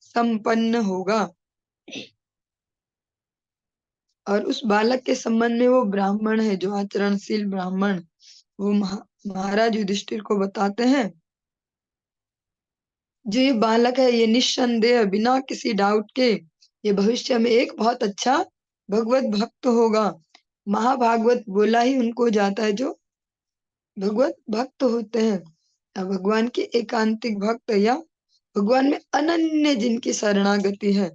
संपन्न होगा। और उस बालक के संबंध में वो ब्राह्मण है, जो आचरणशील ब्राह्मण, वो महाराज युधिष्ठिर को बताते हैं, जो ये बालक है ये निस्संदेह बिना किसी डाउट के ये भविष्य में एक बहुत अच्छा भगवत भक्त होगा। महाभागवत बोला ही उनको जाता है जो भगवत भक्त होते हैं, या भगवान के एकांतिक भक्त, या भगवान में अनन्य जिनकी शरणागति है।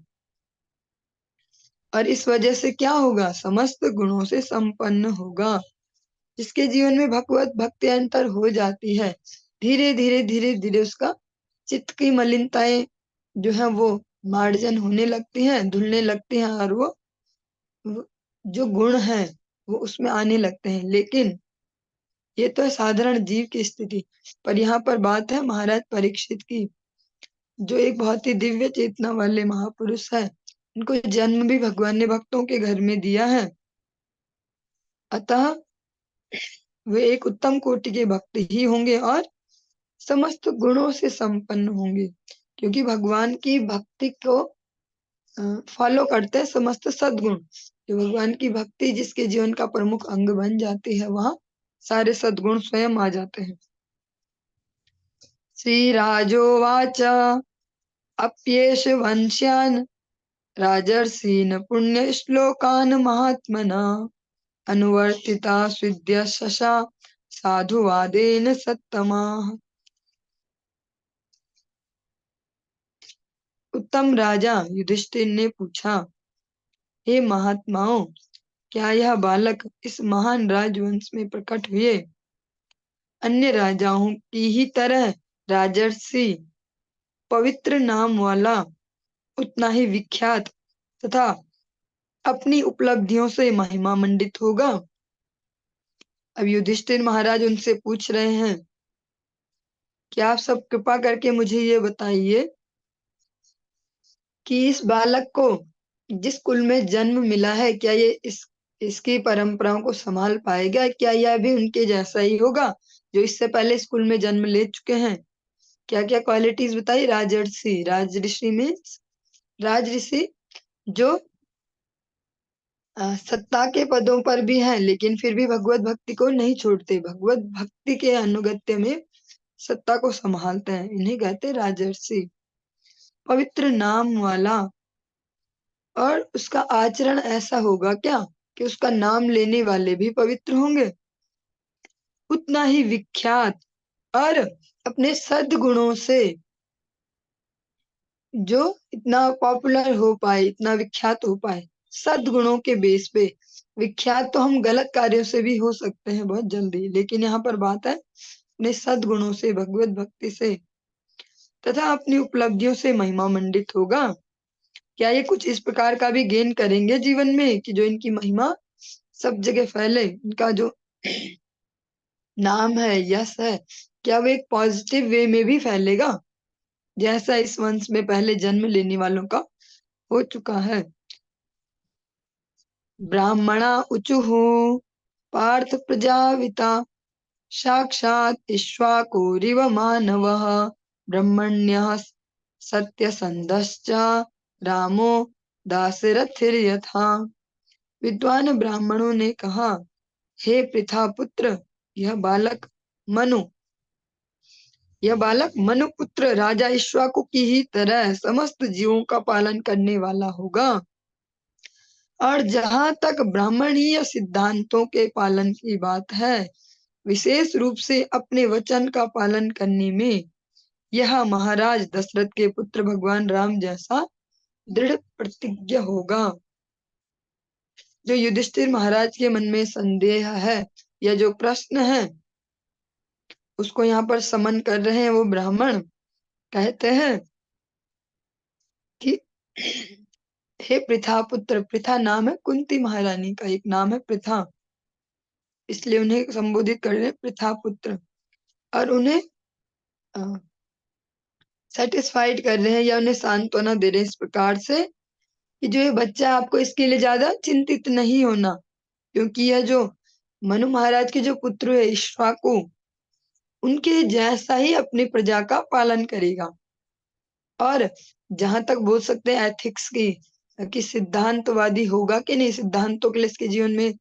और इस वजह से क्या होगा, समस्त गुणों से संपन्न होगा। जिसके जीवन में भगवत भक्ति अंतर हो जाती है, धीरे धीरे धीरे धीरे उसका चित्त की मलिनताएं जो है वो मार्जन होने लगती हैं, धुलने लगती हैं, और वो जो गुण है वो उसमें आने लगते हैं। लेकिन ये तो है साधारण जीव की स्थिति, पर यहाँ पर बात है महाराज परीक्षित की, जो एक बहुत ही दिव्य चेतना वाले महापुरुष है। उनको जन्म भी भगवान ने भक्तों के घर में दिया है, अतः वे एक उत्तम कोटि के भक्त ही होंगे और समस्त गुणों से संपन्न होंगे, क्योंकि भगवान की भक्ति को फॉलो करते हैं समस्त सद्गुण। जो भगवान की भक्ति जिसके जीवन का प्रमुख अंग बन जाती है, वहां सारे सद्गुण स्वयं आ जाते हैं। श्री राजोवाच अप्येष वंश्यान् राजर्षीन् पुण्य श्लोकान् महात्मना अनुवर्तिता स्विद्य शशा साधुवादेन सत्तमाः। उत्तम राजा युधिष्ठिर ने पूछा, हे महात्माओं, क्या यह बालक इस महान राजवंश में प्रकट हुए अन्य राजाओं की ही तरह राजर्षि पवित्र नाम वाला, उतना ही विख्यात तथा अपनी उपलब्धियों से महिमा मंडित होगा? अब युधिष्ठिर महाराज उनसे पूछ रहे हैं क्या आप सब कृपा करके मुझे ये बताइए कि इस बालक को जिस कुल में जन्म मिला है, क्या ये इसकी परंपराओं को संभाल पाएगा? क्या यह भी उनके जैसा ही होगा जो इससे पहले स्कूल में जन्म ले चुके हैं? क्या क्या क्वालिटीज बताइए। राजर्षि, राजऋषि में राजऋषि जो सत्ता के पदों पर भी हैं, लेकिन फिर भी भगवत भक्ति को नहीं छोड़ते, भगवत भक्ति के अनुगत्य में सत्ता को संभालते हैं, इन्हें कहते हैं राजर्षि। पवित्र नाम वाला, और उसका आचरण ऐसा होगा क्या कि उसका नाम लेने वाले भी पवित्र होंगे। उतना ही विख्यात, और अपने सद्गुणों से जो इतना पॉपुलर हो पाए, इतना विख्यात हो पाए, सद्गुणों के बेस पे। विख्यात तो हम गलत कार्यों से भी हो सकते हैं बहुत जल्दी, लेकिन यहाँ पर बात है अपने सद्गुणों से, भगवत भक्ति से, तथा अपनी उपलब्धियों से महिमा मंडित होगा। क्या ये कुछ इस प्रकार का भी गेन करेंगे जीवन में कि जो इनकी महिमा सब जगह फैले, इनका जो नाम है, यश है, क्या वो एक पॉजिटिव वे में भी फैलेगा, जैसा इस वंश में पहले जन्म लेने वालों का हो चुका है। ब्राह्मणा उचुहु पार्थ प्रजाविता साक्षात् इक्ष्वाकुरिव मानवः ब्रह्मण्यः सत्यसन्धश्च रामो दाशरथिर्यथा। विद्वान ब्राह्मणों ने कहा, हे पृथा पुत्र, यह बालक मनु यह बालक मनुपुत्र राजा इक्ष्वाकु की ही तरह समस्त जीवों का पालन करने वाला होगा। और जहां तक ब्राह्मणीय सिद्धांतों के पालन की बात है, विशेष रूप से अपने वचन का पालन करने में यह महाराज दशरथ के पुत्र भगवान राम जैसा दृढ़ प्रतिज्ञ होगा। जो युधिष्ठिर महाराज के मन में संदेह है या जो प्रश्न है, उसको यहाँ पर समन कर रहे हैं वो ब्राह्मण। कहते हैं कि हे पृथा पुत्र, पृथा नाम है कुंती महारानी का एक नाम है पृथा, इसलिए उन्हें संबोधित कर रहे हैं पृथा पुत्र। और उन्हें सेटिस्फाइड कर रहे हैं या उन्हें सांत्वना दे रहे हैं इस प्रकार से कि जो ये बच्चा, आपको इसके लिए ज्यादा चिंतित नहीं होना, क्योंकि यह जो मनु महाराज के जो पुत्र है इक्ष्वाकु, उनके जैसा ही अपनी प्रजा का पालन करेगा। और जहां तक बोल सकते हैं एथिक्स की, कि सिद्धांतवादी होगा कि नहीं, सिद्धांतों के लिए इसके जीवन में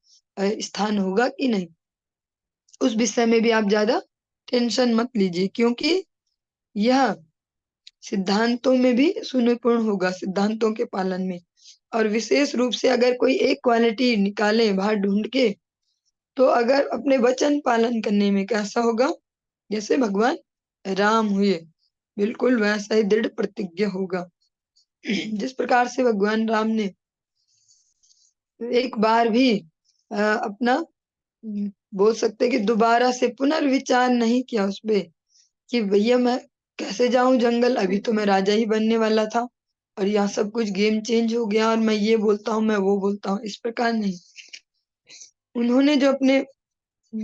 स्थान होगा कि नहीं, उस विषय में भी आप ज्यादा टेंशन मत लीजिए, क्योंकि यह सिद्धांतों में भी सुनिपुण होगा, सिद्धांतों के पालन में। और विशेष रूप से अगर कोई एक क्वालिटी निकाले बाहर ढूंढ के, तो अगर अपने वचन पालन करने में कैसा होगा, जैसे भगवान राम हुए, बिल्कुल वैसा ही दृढ़ प्रतिज्ञ होगा। जिस प्रकार से भगवान राम ने एक बार भी अपना बोल सकते कि दोबारा से पुनर्विचार नहीं किया उस पे कि भैया मैं कैसे जाऊं जंगल, अभी तो मैं राजा ही बनने वाला था और यहाँ सब कुछ गेम चेंज हो गया और मैं ये बोलता हूँ, मैं वो बोलता हूँ, इस प्रकार नहीं। उन्होंने जो अपने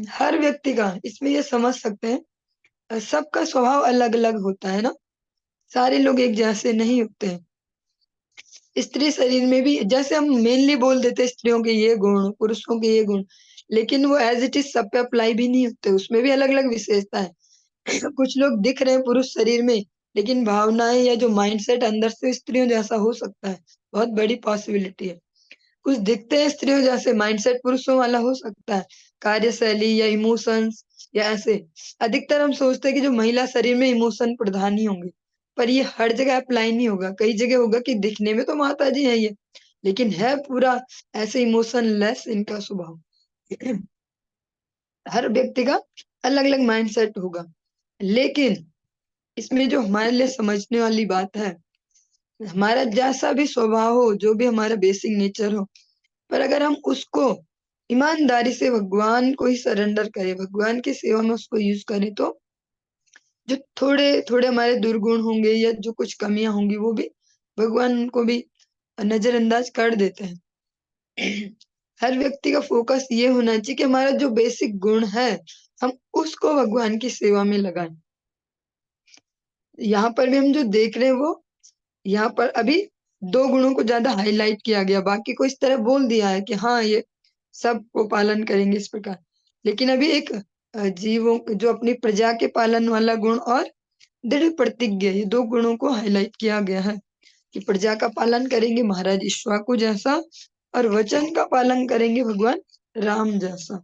हर व्यक्ति का, इसमें ये समझ सकते हैं सबका स्वभाव अलग अलग होता है ना, सारे लोग एक जैसे नहीं होते हैं। स्त्री शरीर में भी जैसे हम मेनली बोल देते हैं स्त्रियों के ये गुण, पुरुषों के ये गुण, लेकिन वो एज इट इज सब पे अप्लाई भी नहीं होते, उसमें भी अलग अलग विशेषता है। कुछ लोग दिख रहे हैं पुरुष शरीर में, लेकिन भावनाएं या जो माइंडसेट अंदर से स्त्रियों जैसा हो सकता है, बहुत बड़ी पॉसिबिलिटी है। कुछ दिखते हैं स्त्रियों जैसे, माइंडसेट पुरुषों वाला हो सकता है, कार्यशैली या इमोशंस या ऐसे। अधिकतर हम सोचते हैं कि जो महिला शरीर में इमोशन प्रधान ही होंगे, पर ये हर जगह अप्लाई नहीं होगा। कई जगह होगा कि दिखने में तो माता जी है ये, लेकिन है पूरा ऐसे इमोशनलेस इनका स्वभाव। हर व्यक्ति का अलग अलग माइंडसेट होगा, लेकिन इसमें जो हमारे लिए समझने वाली बात है, हमारा जैसा भी स्वभाव हो, जो भी हमारा बेसिक नेचर हो, पर अगर हम उसको ईमानदारी से भगवान को ही सरेंडर करें, भगवान की सेवा में उसको यूज करें, तो जो थोड़े थोड़े हमारे दुर्गुण होंगे या जो कुछ कमियां होंगी, वो भी भगवान को भी नजरअंदाज कर देते हैं। हर व्यक्ति का फोकस ये होना चाहिए कि हमारा जो बेसिक गुण है, हम उसको भगवान की सेवा में लगाएं। यहाँ पर भी हम जो देख रहे हैं वो यहाँ पर अभी दो गुणों को ज्यादा हाईलाइट किया गया, बाकी को इस तरह बोल दिया है कि हाँ ये सबको पालन करेंगे इस प्रकार। लेकिन अभी एक जीवों जो अपनी प्रजा के पालन वाला गुण और दृढ़ प्रतिज्ञा, ये दो गुणों को हाईलाइट किया गया है कि प्रजा का पालन करेंगे महाराज इक्ष्वाकु जैसा और वचन का पालन करेंगे भगवान राम जैसा।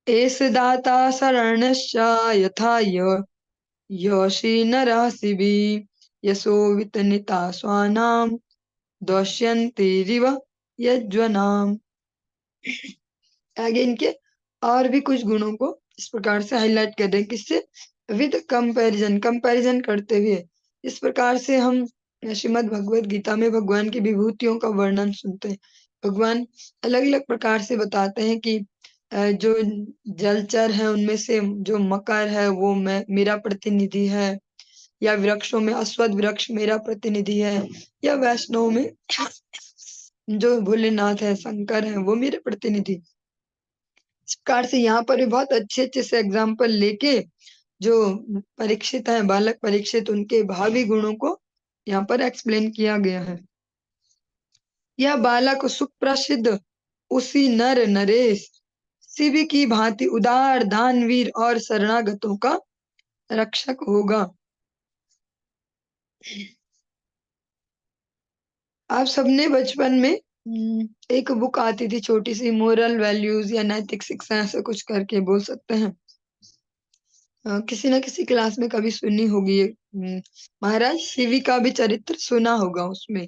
एस दाता शरणश्च यथा योषि नरसिभि यशो वितनिता स्वानाम दौष्यन्तिरिव यज्वनाम। आगे इनके और भी कुछ गुणों को इस प्रकार से हाईलाइट कर रहे हैं, किससे? विद कंपैरिजन, कंपैरिजन करते हुए। इस प्रकार से हम श्रीमद् भगवत गीता में भगवान की विभूतियों का वर्णन सुनते हैं। भगवान अलग अलग प्रकार से बताते हैं कि जो जलचर है उनमें से जो मकर है वो मेरा प्रतिनिधि है, या वृक्षों में अश्वत्थ वृक्ष मेरा प्रतिनिधि है, या वैष्णव में जो भोलेनाथ है शंकर है वो मेरे प्रतिनिधि। इस प्रकार से यहाँ पर भी बहुत अच्छे अच्छे से एग्जाम्पल लेके जो परीक्षित है, बालक परीक्षित, उनके भावी गुणों को यहाँ पर एक्सप्लेन किया गया है। यह बालक सुप्रसिद्ध उसी नर नरेश शिव की भांति उदार दानवीर और शरणागतों का रक्षक होगा। आप सबने बचपन में एक बुक आती थी छोटी सी, मोरल वैल्यूज या नैतिक शिक्षा ऐसा कुछ करके बोल सकते हैं, किसी ना किसी क्लास में कभी सुनी होगी। महाराज शिवी का भी चरित्र सुना होगा उसमें।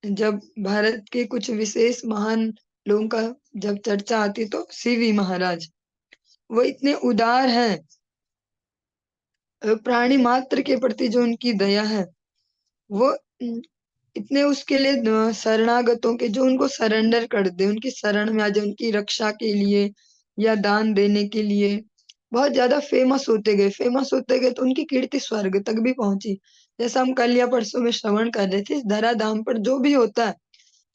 जब भारत के कुछ विशेष महान लोगों का जब चर्चा आती तो शिवी महाराज वो इतने उदार हैं, प्राणी मात्र के प्रति जो उनकी दया है वो इतने उसके लिए शरणागतों के जो उनको सरेंडर कर दे, उनकी शरण में आ जाए, उनकी रक्षा के लिए या दान देने के लिए बहुत ज्यादा फेमस होते गए, फेमस होते गए तो उनकी कीर्ति स्वर्ग तक भी पहुंची। जैसा हम कल या परसों में श्रवण कर रहे थे, इस धरा धाम पर जो भी होता है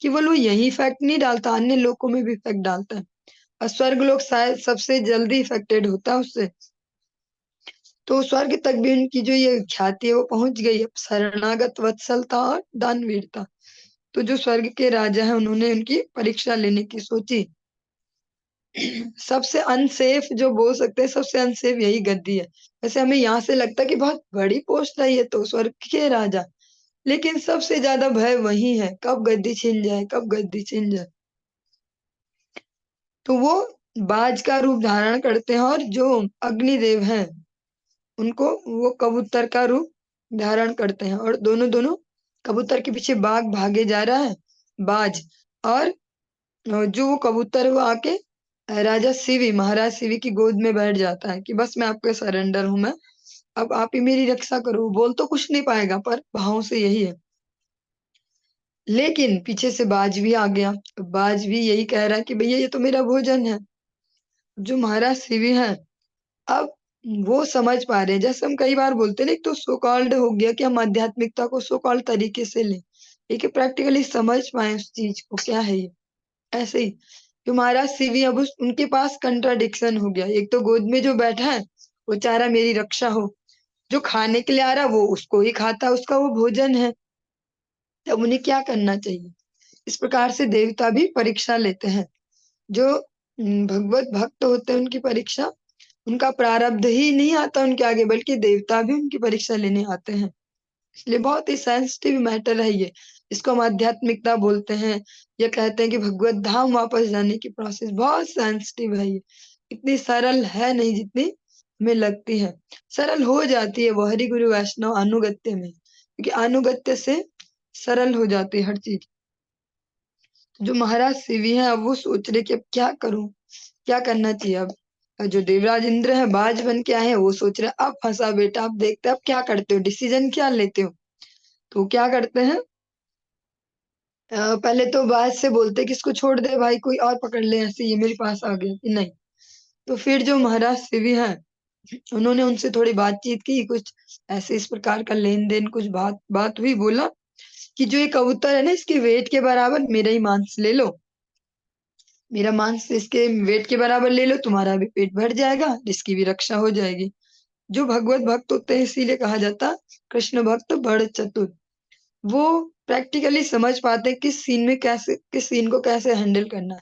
केवल वो यही इफेक्ट नहीं डालता, अन्य लोगों में भी इफेक्ट डालता है, और स्वर्ग लोग शायद सबसे जल्दी इफेक्टेड होता है उससे। तो स्वर्ग तक भी उनकी जो ये ख्याति है वो पहुंच गई। अब शरणागत वत्सलता और दानवीरता, तो जो स्वर्ग के राजा है उन्होंने उनकी परीक्षा लेने की सोची। सबसे अनसेफ जो बोल सकते हैं, सबसे अनसेफ यही गद्दी है। वैसे हमें यहाँ से लगता है कि बहुत बड़ी पोस्ट है ये तो, स्वर्ग के राजा, लेकिन सबसे ज्यादा भय वही है, कब गद्दी छिन जाए, कब गद्दी छिन जाए। तो वो बाज का रूप धारण करते हैं, और जो अग्निदेव हैं उनको वो कबूतर का रूप धारण करते हैं, और दोनों दोनों कबूतर के पीछे बाघ भागे जा रहा है, बाज, और जो वो कबूतर वो आके राजा शिवी, महाराज शिवी की गोद में बैठ जाता है कि बस मैं आपके सरेंडर हूं, मैं अब आप ही मेरी रक्षा करो। बोल तो कुछ नहीं पाएगा पर भाव से यही है। लेकिन पीछे से बाज भी आ गया, बाज भी यही कह रहा है कि भैया ये तो मेरा भोजन है। जो महाराज शिवी है अब वो समझ पा रहे हैं, जैसे हम कई बार बोलते हैं ना, एक तो सो कॉल्ड हो गया कि हम आध्यात्मिकता को सो कॉल्ड तरीके से लें, लेकिन प्रैक्टिकली समझ पाए उस चीज को क्या है ये। ऐसे ही जो महाराज शिवी, अब उनके पास कंट्राडिक्शन हो गया, एक तो गोद में जो बैठा है वो चाह रहा मेरी रक्षा हो, जो खाने के लिए आ रहा वो उसको ही खाता, उसका वो भोजन है, तब उन्हें क्या करना चाहिए। इस प्रकार से देवता भी परीक्षा लेते हैं, जो भगवत भक्त होते हैं उनकी परीक्षा, उनका प्रारब्ध ही नहीं आता उनके आगे, बल्कि देवता भी उनकी परीक्षा लेने आते हैं। इसलिए बहुत ही सेंसिटिव मैटर है ये, इसको हम आध्यात्मिकता बोलते हैं, या कहते हैं कि भगवत धाम वापस जाने की प्रोसेस बहुत सेंसिटिव है ये, इतनी सरल है नहीं जितनी हमें लगती है। सरल हो जाती है वो हरि गुरु वैष्णव अनुगत्य में, क्योंकि अनुगत्य से सरल हो जाती है हर चीज। जो महाराज शिवी हैं अब वो सोच रहे कि अब क्या करूं, क्या करना चाहिए। अब जो देवराज इंद्र है बाज बन के आए हैं, वो सोच रहे हैं अब फंसा बेटा, अब देखते हैं अब क्या करते हो, डिसीजन क्या लेते हो। तो क्या करते हैं, पहले तो बाज से बोलते कि इसको छोड़ दे भाई, कोई और पकड़ ले, ऐसे ये मेरे पास आ गया कि नहीं। तो फिर जो महाराज शिवी हैं उन्होंने उनसे थोड़ी बातचीत की, कुछ ऐसे इस प्रकार का लेन देन कुछ बात बात हुई, बोला कि जो ये कबूतर है ना इसके वेट के बराबर मेरा ही मांस ले लो, मेरा मांस इसके वेट के बराबर ले लो, तुम्हारा भी पेट भर जाएगा, इसकी भी रक्षा हो जाएगी। जो भगवत भक्त होते हैं इसीलिए कहा जाता कृष्ण भक्त बड़ चतुर। वो प्रैक्टिकली समझ पाते हैं किस सीन में कैसे, किस सीन को कैसे हैंडल करना है।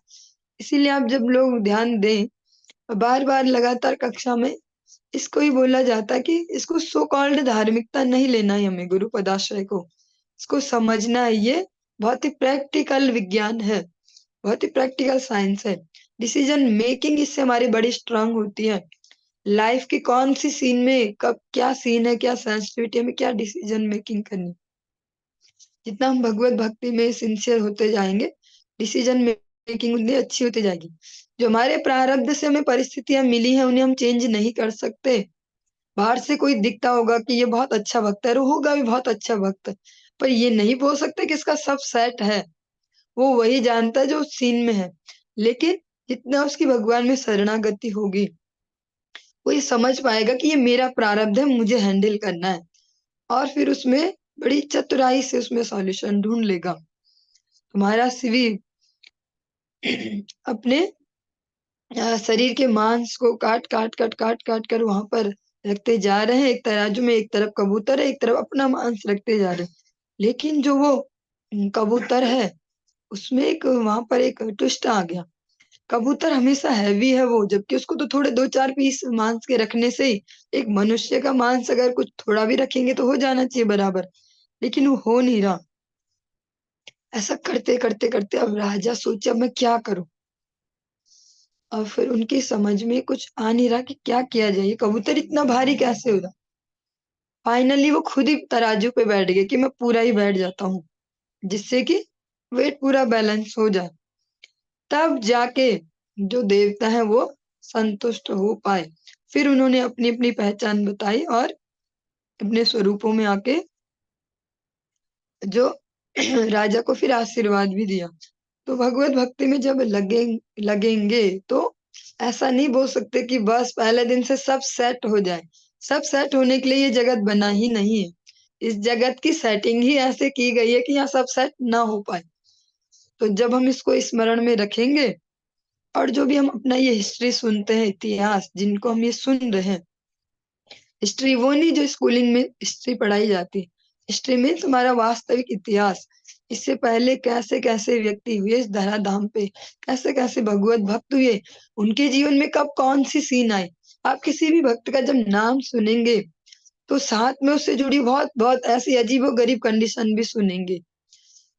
इसीलिए आप जब लोग ध्यान दें, बार बार लगातार कक्षा में इसको ही बोला जाता है कि इसको सो कॉल्ड धार्मिकता नहीं लेना है, हमें गुरु पदाश्रय को इसको समझना है। ये बहुत ही प्रैक्टिकल विज्ञान है, बहुत ही प्रैक्टिकल साइंस है। डिसीजन मेकिंग इससे हमारी बड़ी स्ट्रांग होती है। लाइफ की कौन सी सीन में कब क्या सीन है, क्या सेंसिटिविटी में क्या डिसीजन मेकिंग करनी। जितना हम भगवत भक्ति में सिंसियर होते जाएंगे, डिसीजन मेकिंग उतनी अच्छी होती जाएगी। जो हमारे प्रारब्ध से हमें परिस्थितियां मिली हैं उन्हें हम चेंज नहीं कर सकते। बाहर से कोई दिखता होगा कि ये बहुत अच्छा भक्त है, और होगा भी बहुत अच्छा भक्त, पर ये नहीं बोल सकते कि इसका सब सेट है। वो वही जानता है जो उस सीन में है। लेकिन जितना उसकी भगवान में शरणागति होगी, वो ये समझ पाएगा कि ये मेरा प्रारब्ध है, मुझे हैंडल करना है, और फिर उसमें बड़ी चतुराई से उसमें सॉल्यूशन ढूंढ लेगा। तुम्हारा शिविर अपने शरीर के मांस को काट काट काट काट काट कर वहां पर रखते जा रहे हैं। एक तराजू में एक तरफ कबूतर है, एक तरफ अपना मांस रखते जा रहे हैं। लेकिन जो वो कबूतर है उसमें एक वहां पर एक ट्विस्ट आ गया। कबूतर हमेशा हैवी है वो, जबकि उसको तो थोड़े 2-4 पीस मांस के रखने से ही, एक मनुष्य का मांस अगर कुछ थोड़ा भी रखेंगे तो हो जाना चाहिए बराबर, लेकिन वो हो नहीं रहा। ऐसा करते करते करते अब राजा सोचा मैं क्या करूं। और फिर उनकी समझ में कुछ आ नहीं रहा कि क्या किया जाए, ये कबूतर इतना भारी कैसे हो रहा। फाइनली वो खुद ही तराजू पे बैठ गए कि मैं पूरा ही बैठ जाता हूँ, जिससे कि वेट पूरा बैलेंस हो जाए। तब जाके जो देवता है वो संतुष्ट हो पाए। फिर उन्होंने अपनी अपनी पहचान बताई और अपने स्वरूपों में आके जो राजा को फिर आशीर्वाद भी दिया। तो भगवत भक्ति में जब लगेंगे तो ऐसा नहीं बोल सकते कि बस पहले दिन से सब सेट हो जाए। सब सेट होने के लिए ये जगत बना ही नहीं है। इस जगत की सेटिंग ही ऐसे की गई है कि यहाँ सब सेट ना हो पाए। तो जब हम इसको स्मरण में रखेंगे, और जो भी हम अपना ये हिस्ट्री सुनते हैं, इतिहास जिनको हम ये सुन रहे हैं, हिस्ट्री वो नहीं जो स्कूलिंग में हिस्ट्री पढ़ाई जाती। हिस्ट्री मीन्स तुम्हारा वास्तविक इतिहास। इससे पहले कैसे कैसे व्यक्ति हुए इस धराधाम पे, कैसे कैसे भगवत भक्त हुए, उनके जीवन में कब कौन सी सीन आई। आप किसी भी भक्त का जब नाम सुनेंगे तो साथ में उससे जुड़ी बहुत बहुत ऐसी अजीबो गरीब कंडीशन भी सुनेंगे।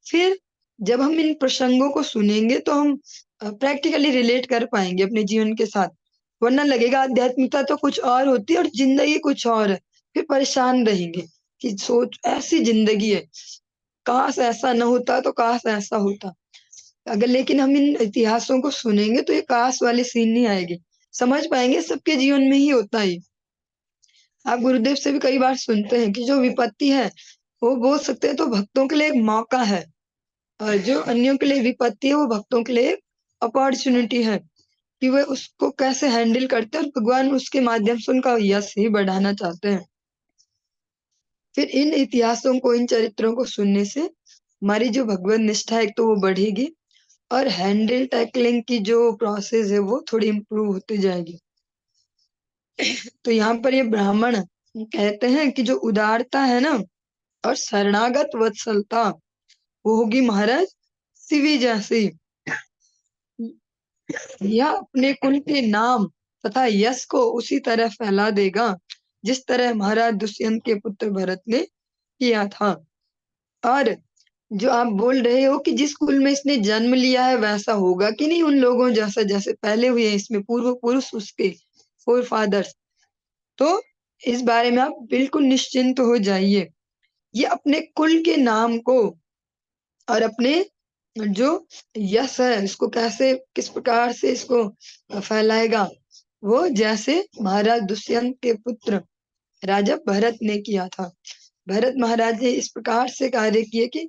फिर जब हम इन प्रसंगों को सुनेंगे तो हम प्रैक्टिकली रिलेट कर पाएंगे अपने जीवन के साथ। वरना लगेगा आध्यात्मिकता तो कुछ और होती है और जिंदगी कुछ और है। फिर परेशान रहेंगे कि सोच ऐसी जिंदगी है, काश ऐसा न होता तो काश ऐसा होता। अगर लेकिन हम इन इतिहासों को सुनेंगे तो ये काश वाली सीन नहीं आएगी। समझ पाएंगे सबके जीवन में ही होता है। आप गुरुदेव से भी कई बार सुनते हैं कि जो विपत्ति है वो बोल सकते हैं तो भक्तों के लिए एक मौका है, और जो अन्यों के लिए विपत्ति है वो भक्तों के लिए अपॉर्चुनिटी है कि वे उसको कैसे हैंडल करते हैं, और भगवान उसके माध्यम से उनका यश ही बढ़ाना चाहते हैं। फिर इन इतिहासों को, इन चरित्रों को सुनने से हमारी जो भगवत निष्ठा है तो वो बढ़ेगी, और हैंडल टैकलिंग की जो प्रोसेस है वो थोड़ी इम्प्रूव होती जाएगी। तो यहाँ पर ये ब्राह्मण कहते हैं कि जो उदारता है ना और शरणागत वत्सलता, वो होगी महाराज शिवी जैसी। यह अपने कुल के नाम तथा यश को उसी तरह फैला देगा जिस तरह महाराज दुष्यंत के पुत्र भरत ने किया था। और जो आप बोल रहे हो कि जिस कुल में इसने जन्म लिया है वैसा होगा कि नहीं उन लोगों जैसा, जैसे पहले हुए हैं इसमें पूर्व पुरुष उसके फोर फादर्स, तो इस बारे में आप बिल्कुल निश्चिंत हो जाइए। ये अपने कुल के नाम को और अपने जो यश है इसको कैसे, किस प्रकार से इसको फैलाएगा, वो जैसे महाराज दुष्यंत के पुत्र राजा भरत ने किया था। भरत महाराज ने इस प्रकार से कार्य किए कि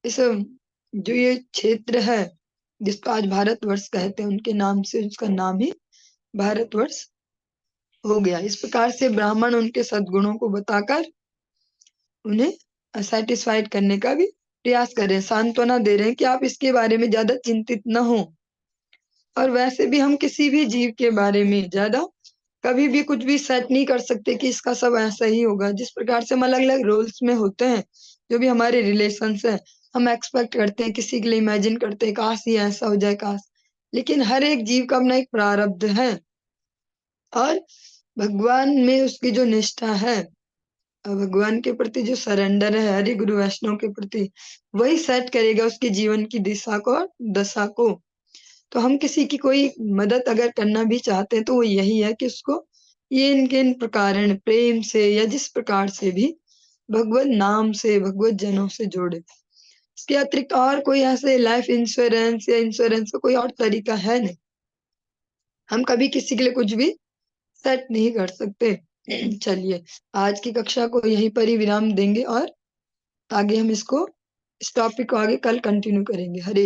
इस जो ये क्षेत्र है जिसको आज भारतवर्ष कहते हैं, उनके नाम से उसका नाम ही भारतवर्ष हो गया। इस प्रकार से ब्राह्मण उनके सद्गुणों को बताकर उन्हें सेटिस्फाइड करने का भी प्रयास कर रहे हैं, सांत्वना दे रहे हैं कि आप इसके बारे में ज्यादा चिंतित न हो। और वैसे भी हम किसी भी जीव के बारे में ज्यादा कभी भी कुछ भी सेट नहीं कर सकते कि इसका सब ऐसा ही होगा। जिस प्रकार से हम अलग अलग रोल्स में होते हैं, जो भी हमारे रिलेशंस है, हम एक्सपेक्ट करते हैं, किसी के लिए इमेजिन करते हैं काश ये ऐसा हो जाए, काश। लेकिन हर एक जीव का अपना एक प्रारब्ध है, और भगवान में उसकी जो निष्ठा है, भगवान के प्रति जो सरेंडर है, हरि गुरु वैष्णव के प्रति, वही सेट करेगा उसके जीवन की दिशा को और दशा को। तो हम किसी की कोई मदद अगर करना भी चाहते हैं तो वो यही है कि उसको ये इनके इन प्रकार प्रेम से या जिस प्रकार से भी भगवत नाम से, भगवत जनों से जोड़े। इसके अतिरिक्त और कोई ऐसे लाइफ इंश्योरेंस या इंश्योरेंस का कोई और तरीका है नहीं। हम कभी किसी के लिए कुछ भी सेट नहीं कर सकते। चलिए, आज की कक्षा को यहीं पर ही विराम देंगे और आगे हम इस टॉपिक को आगे कल कंटिन्यू करेंगे। हरे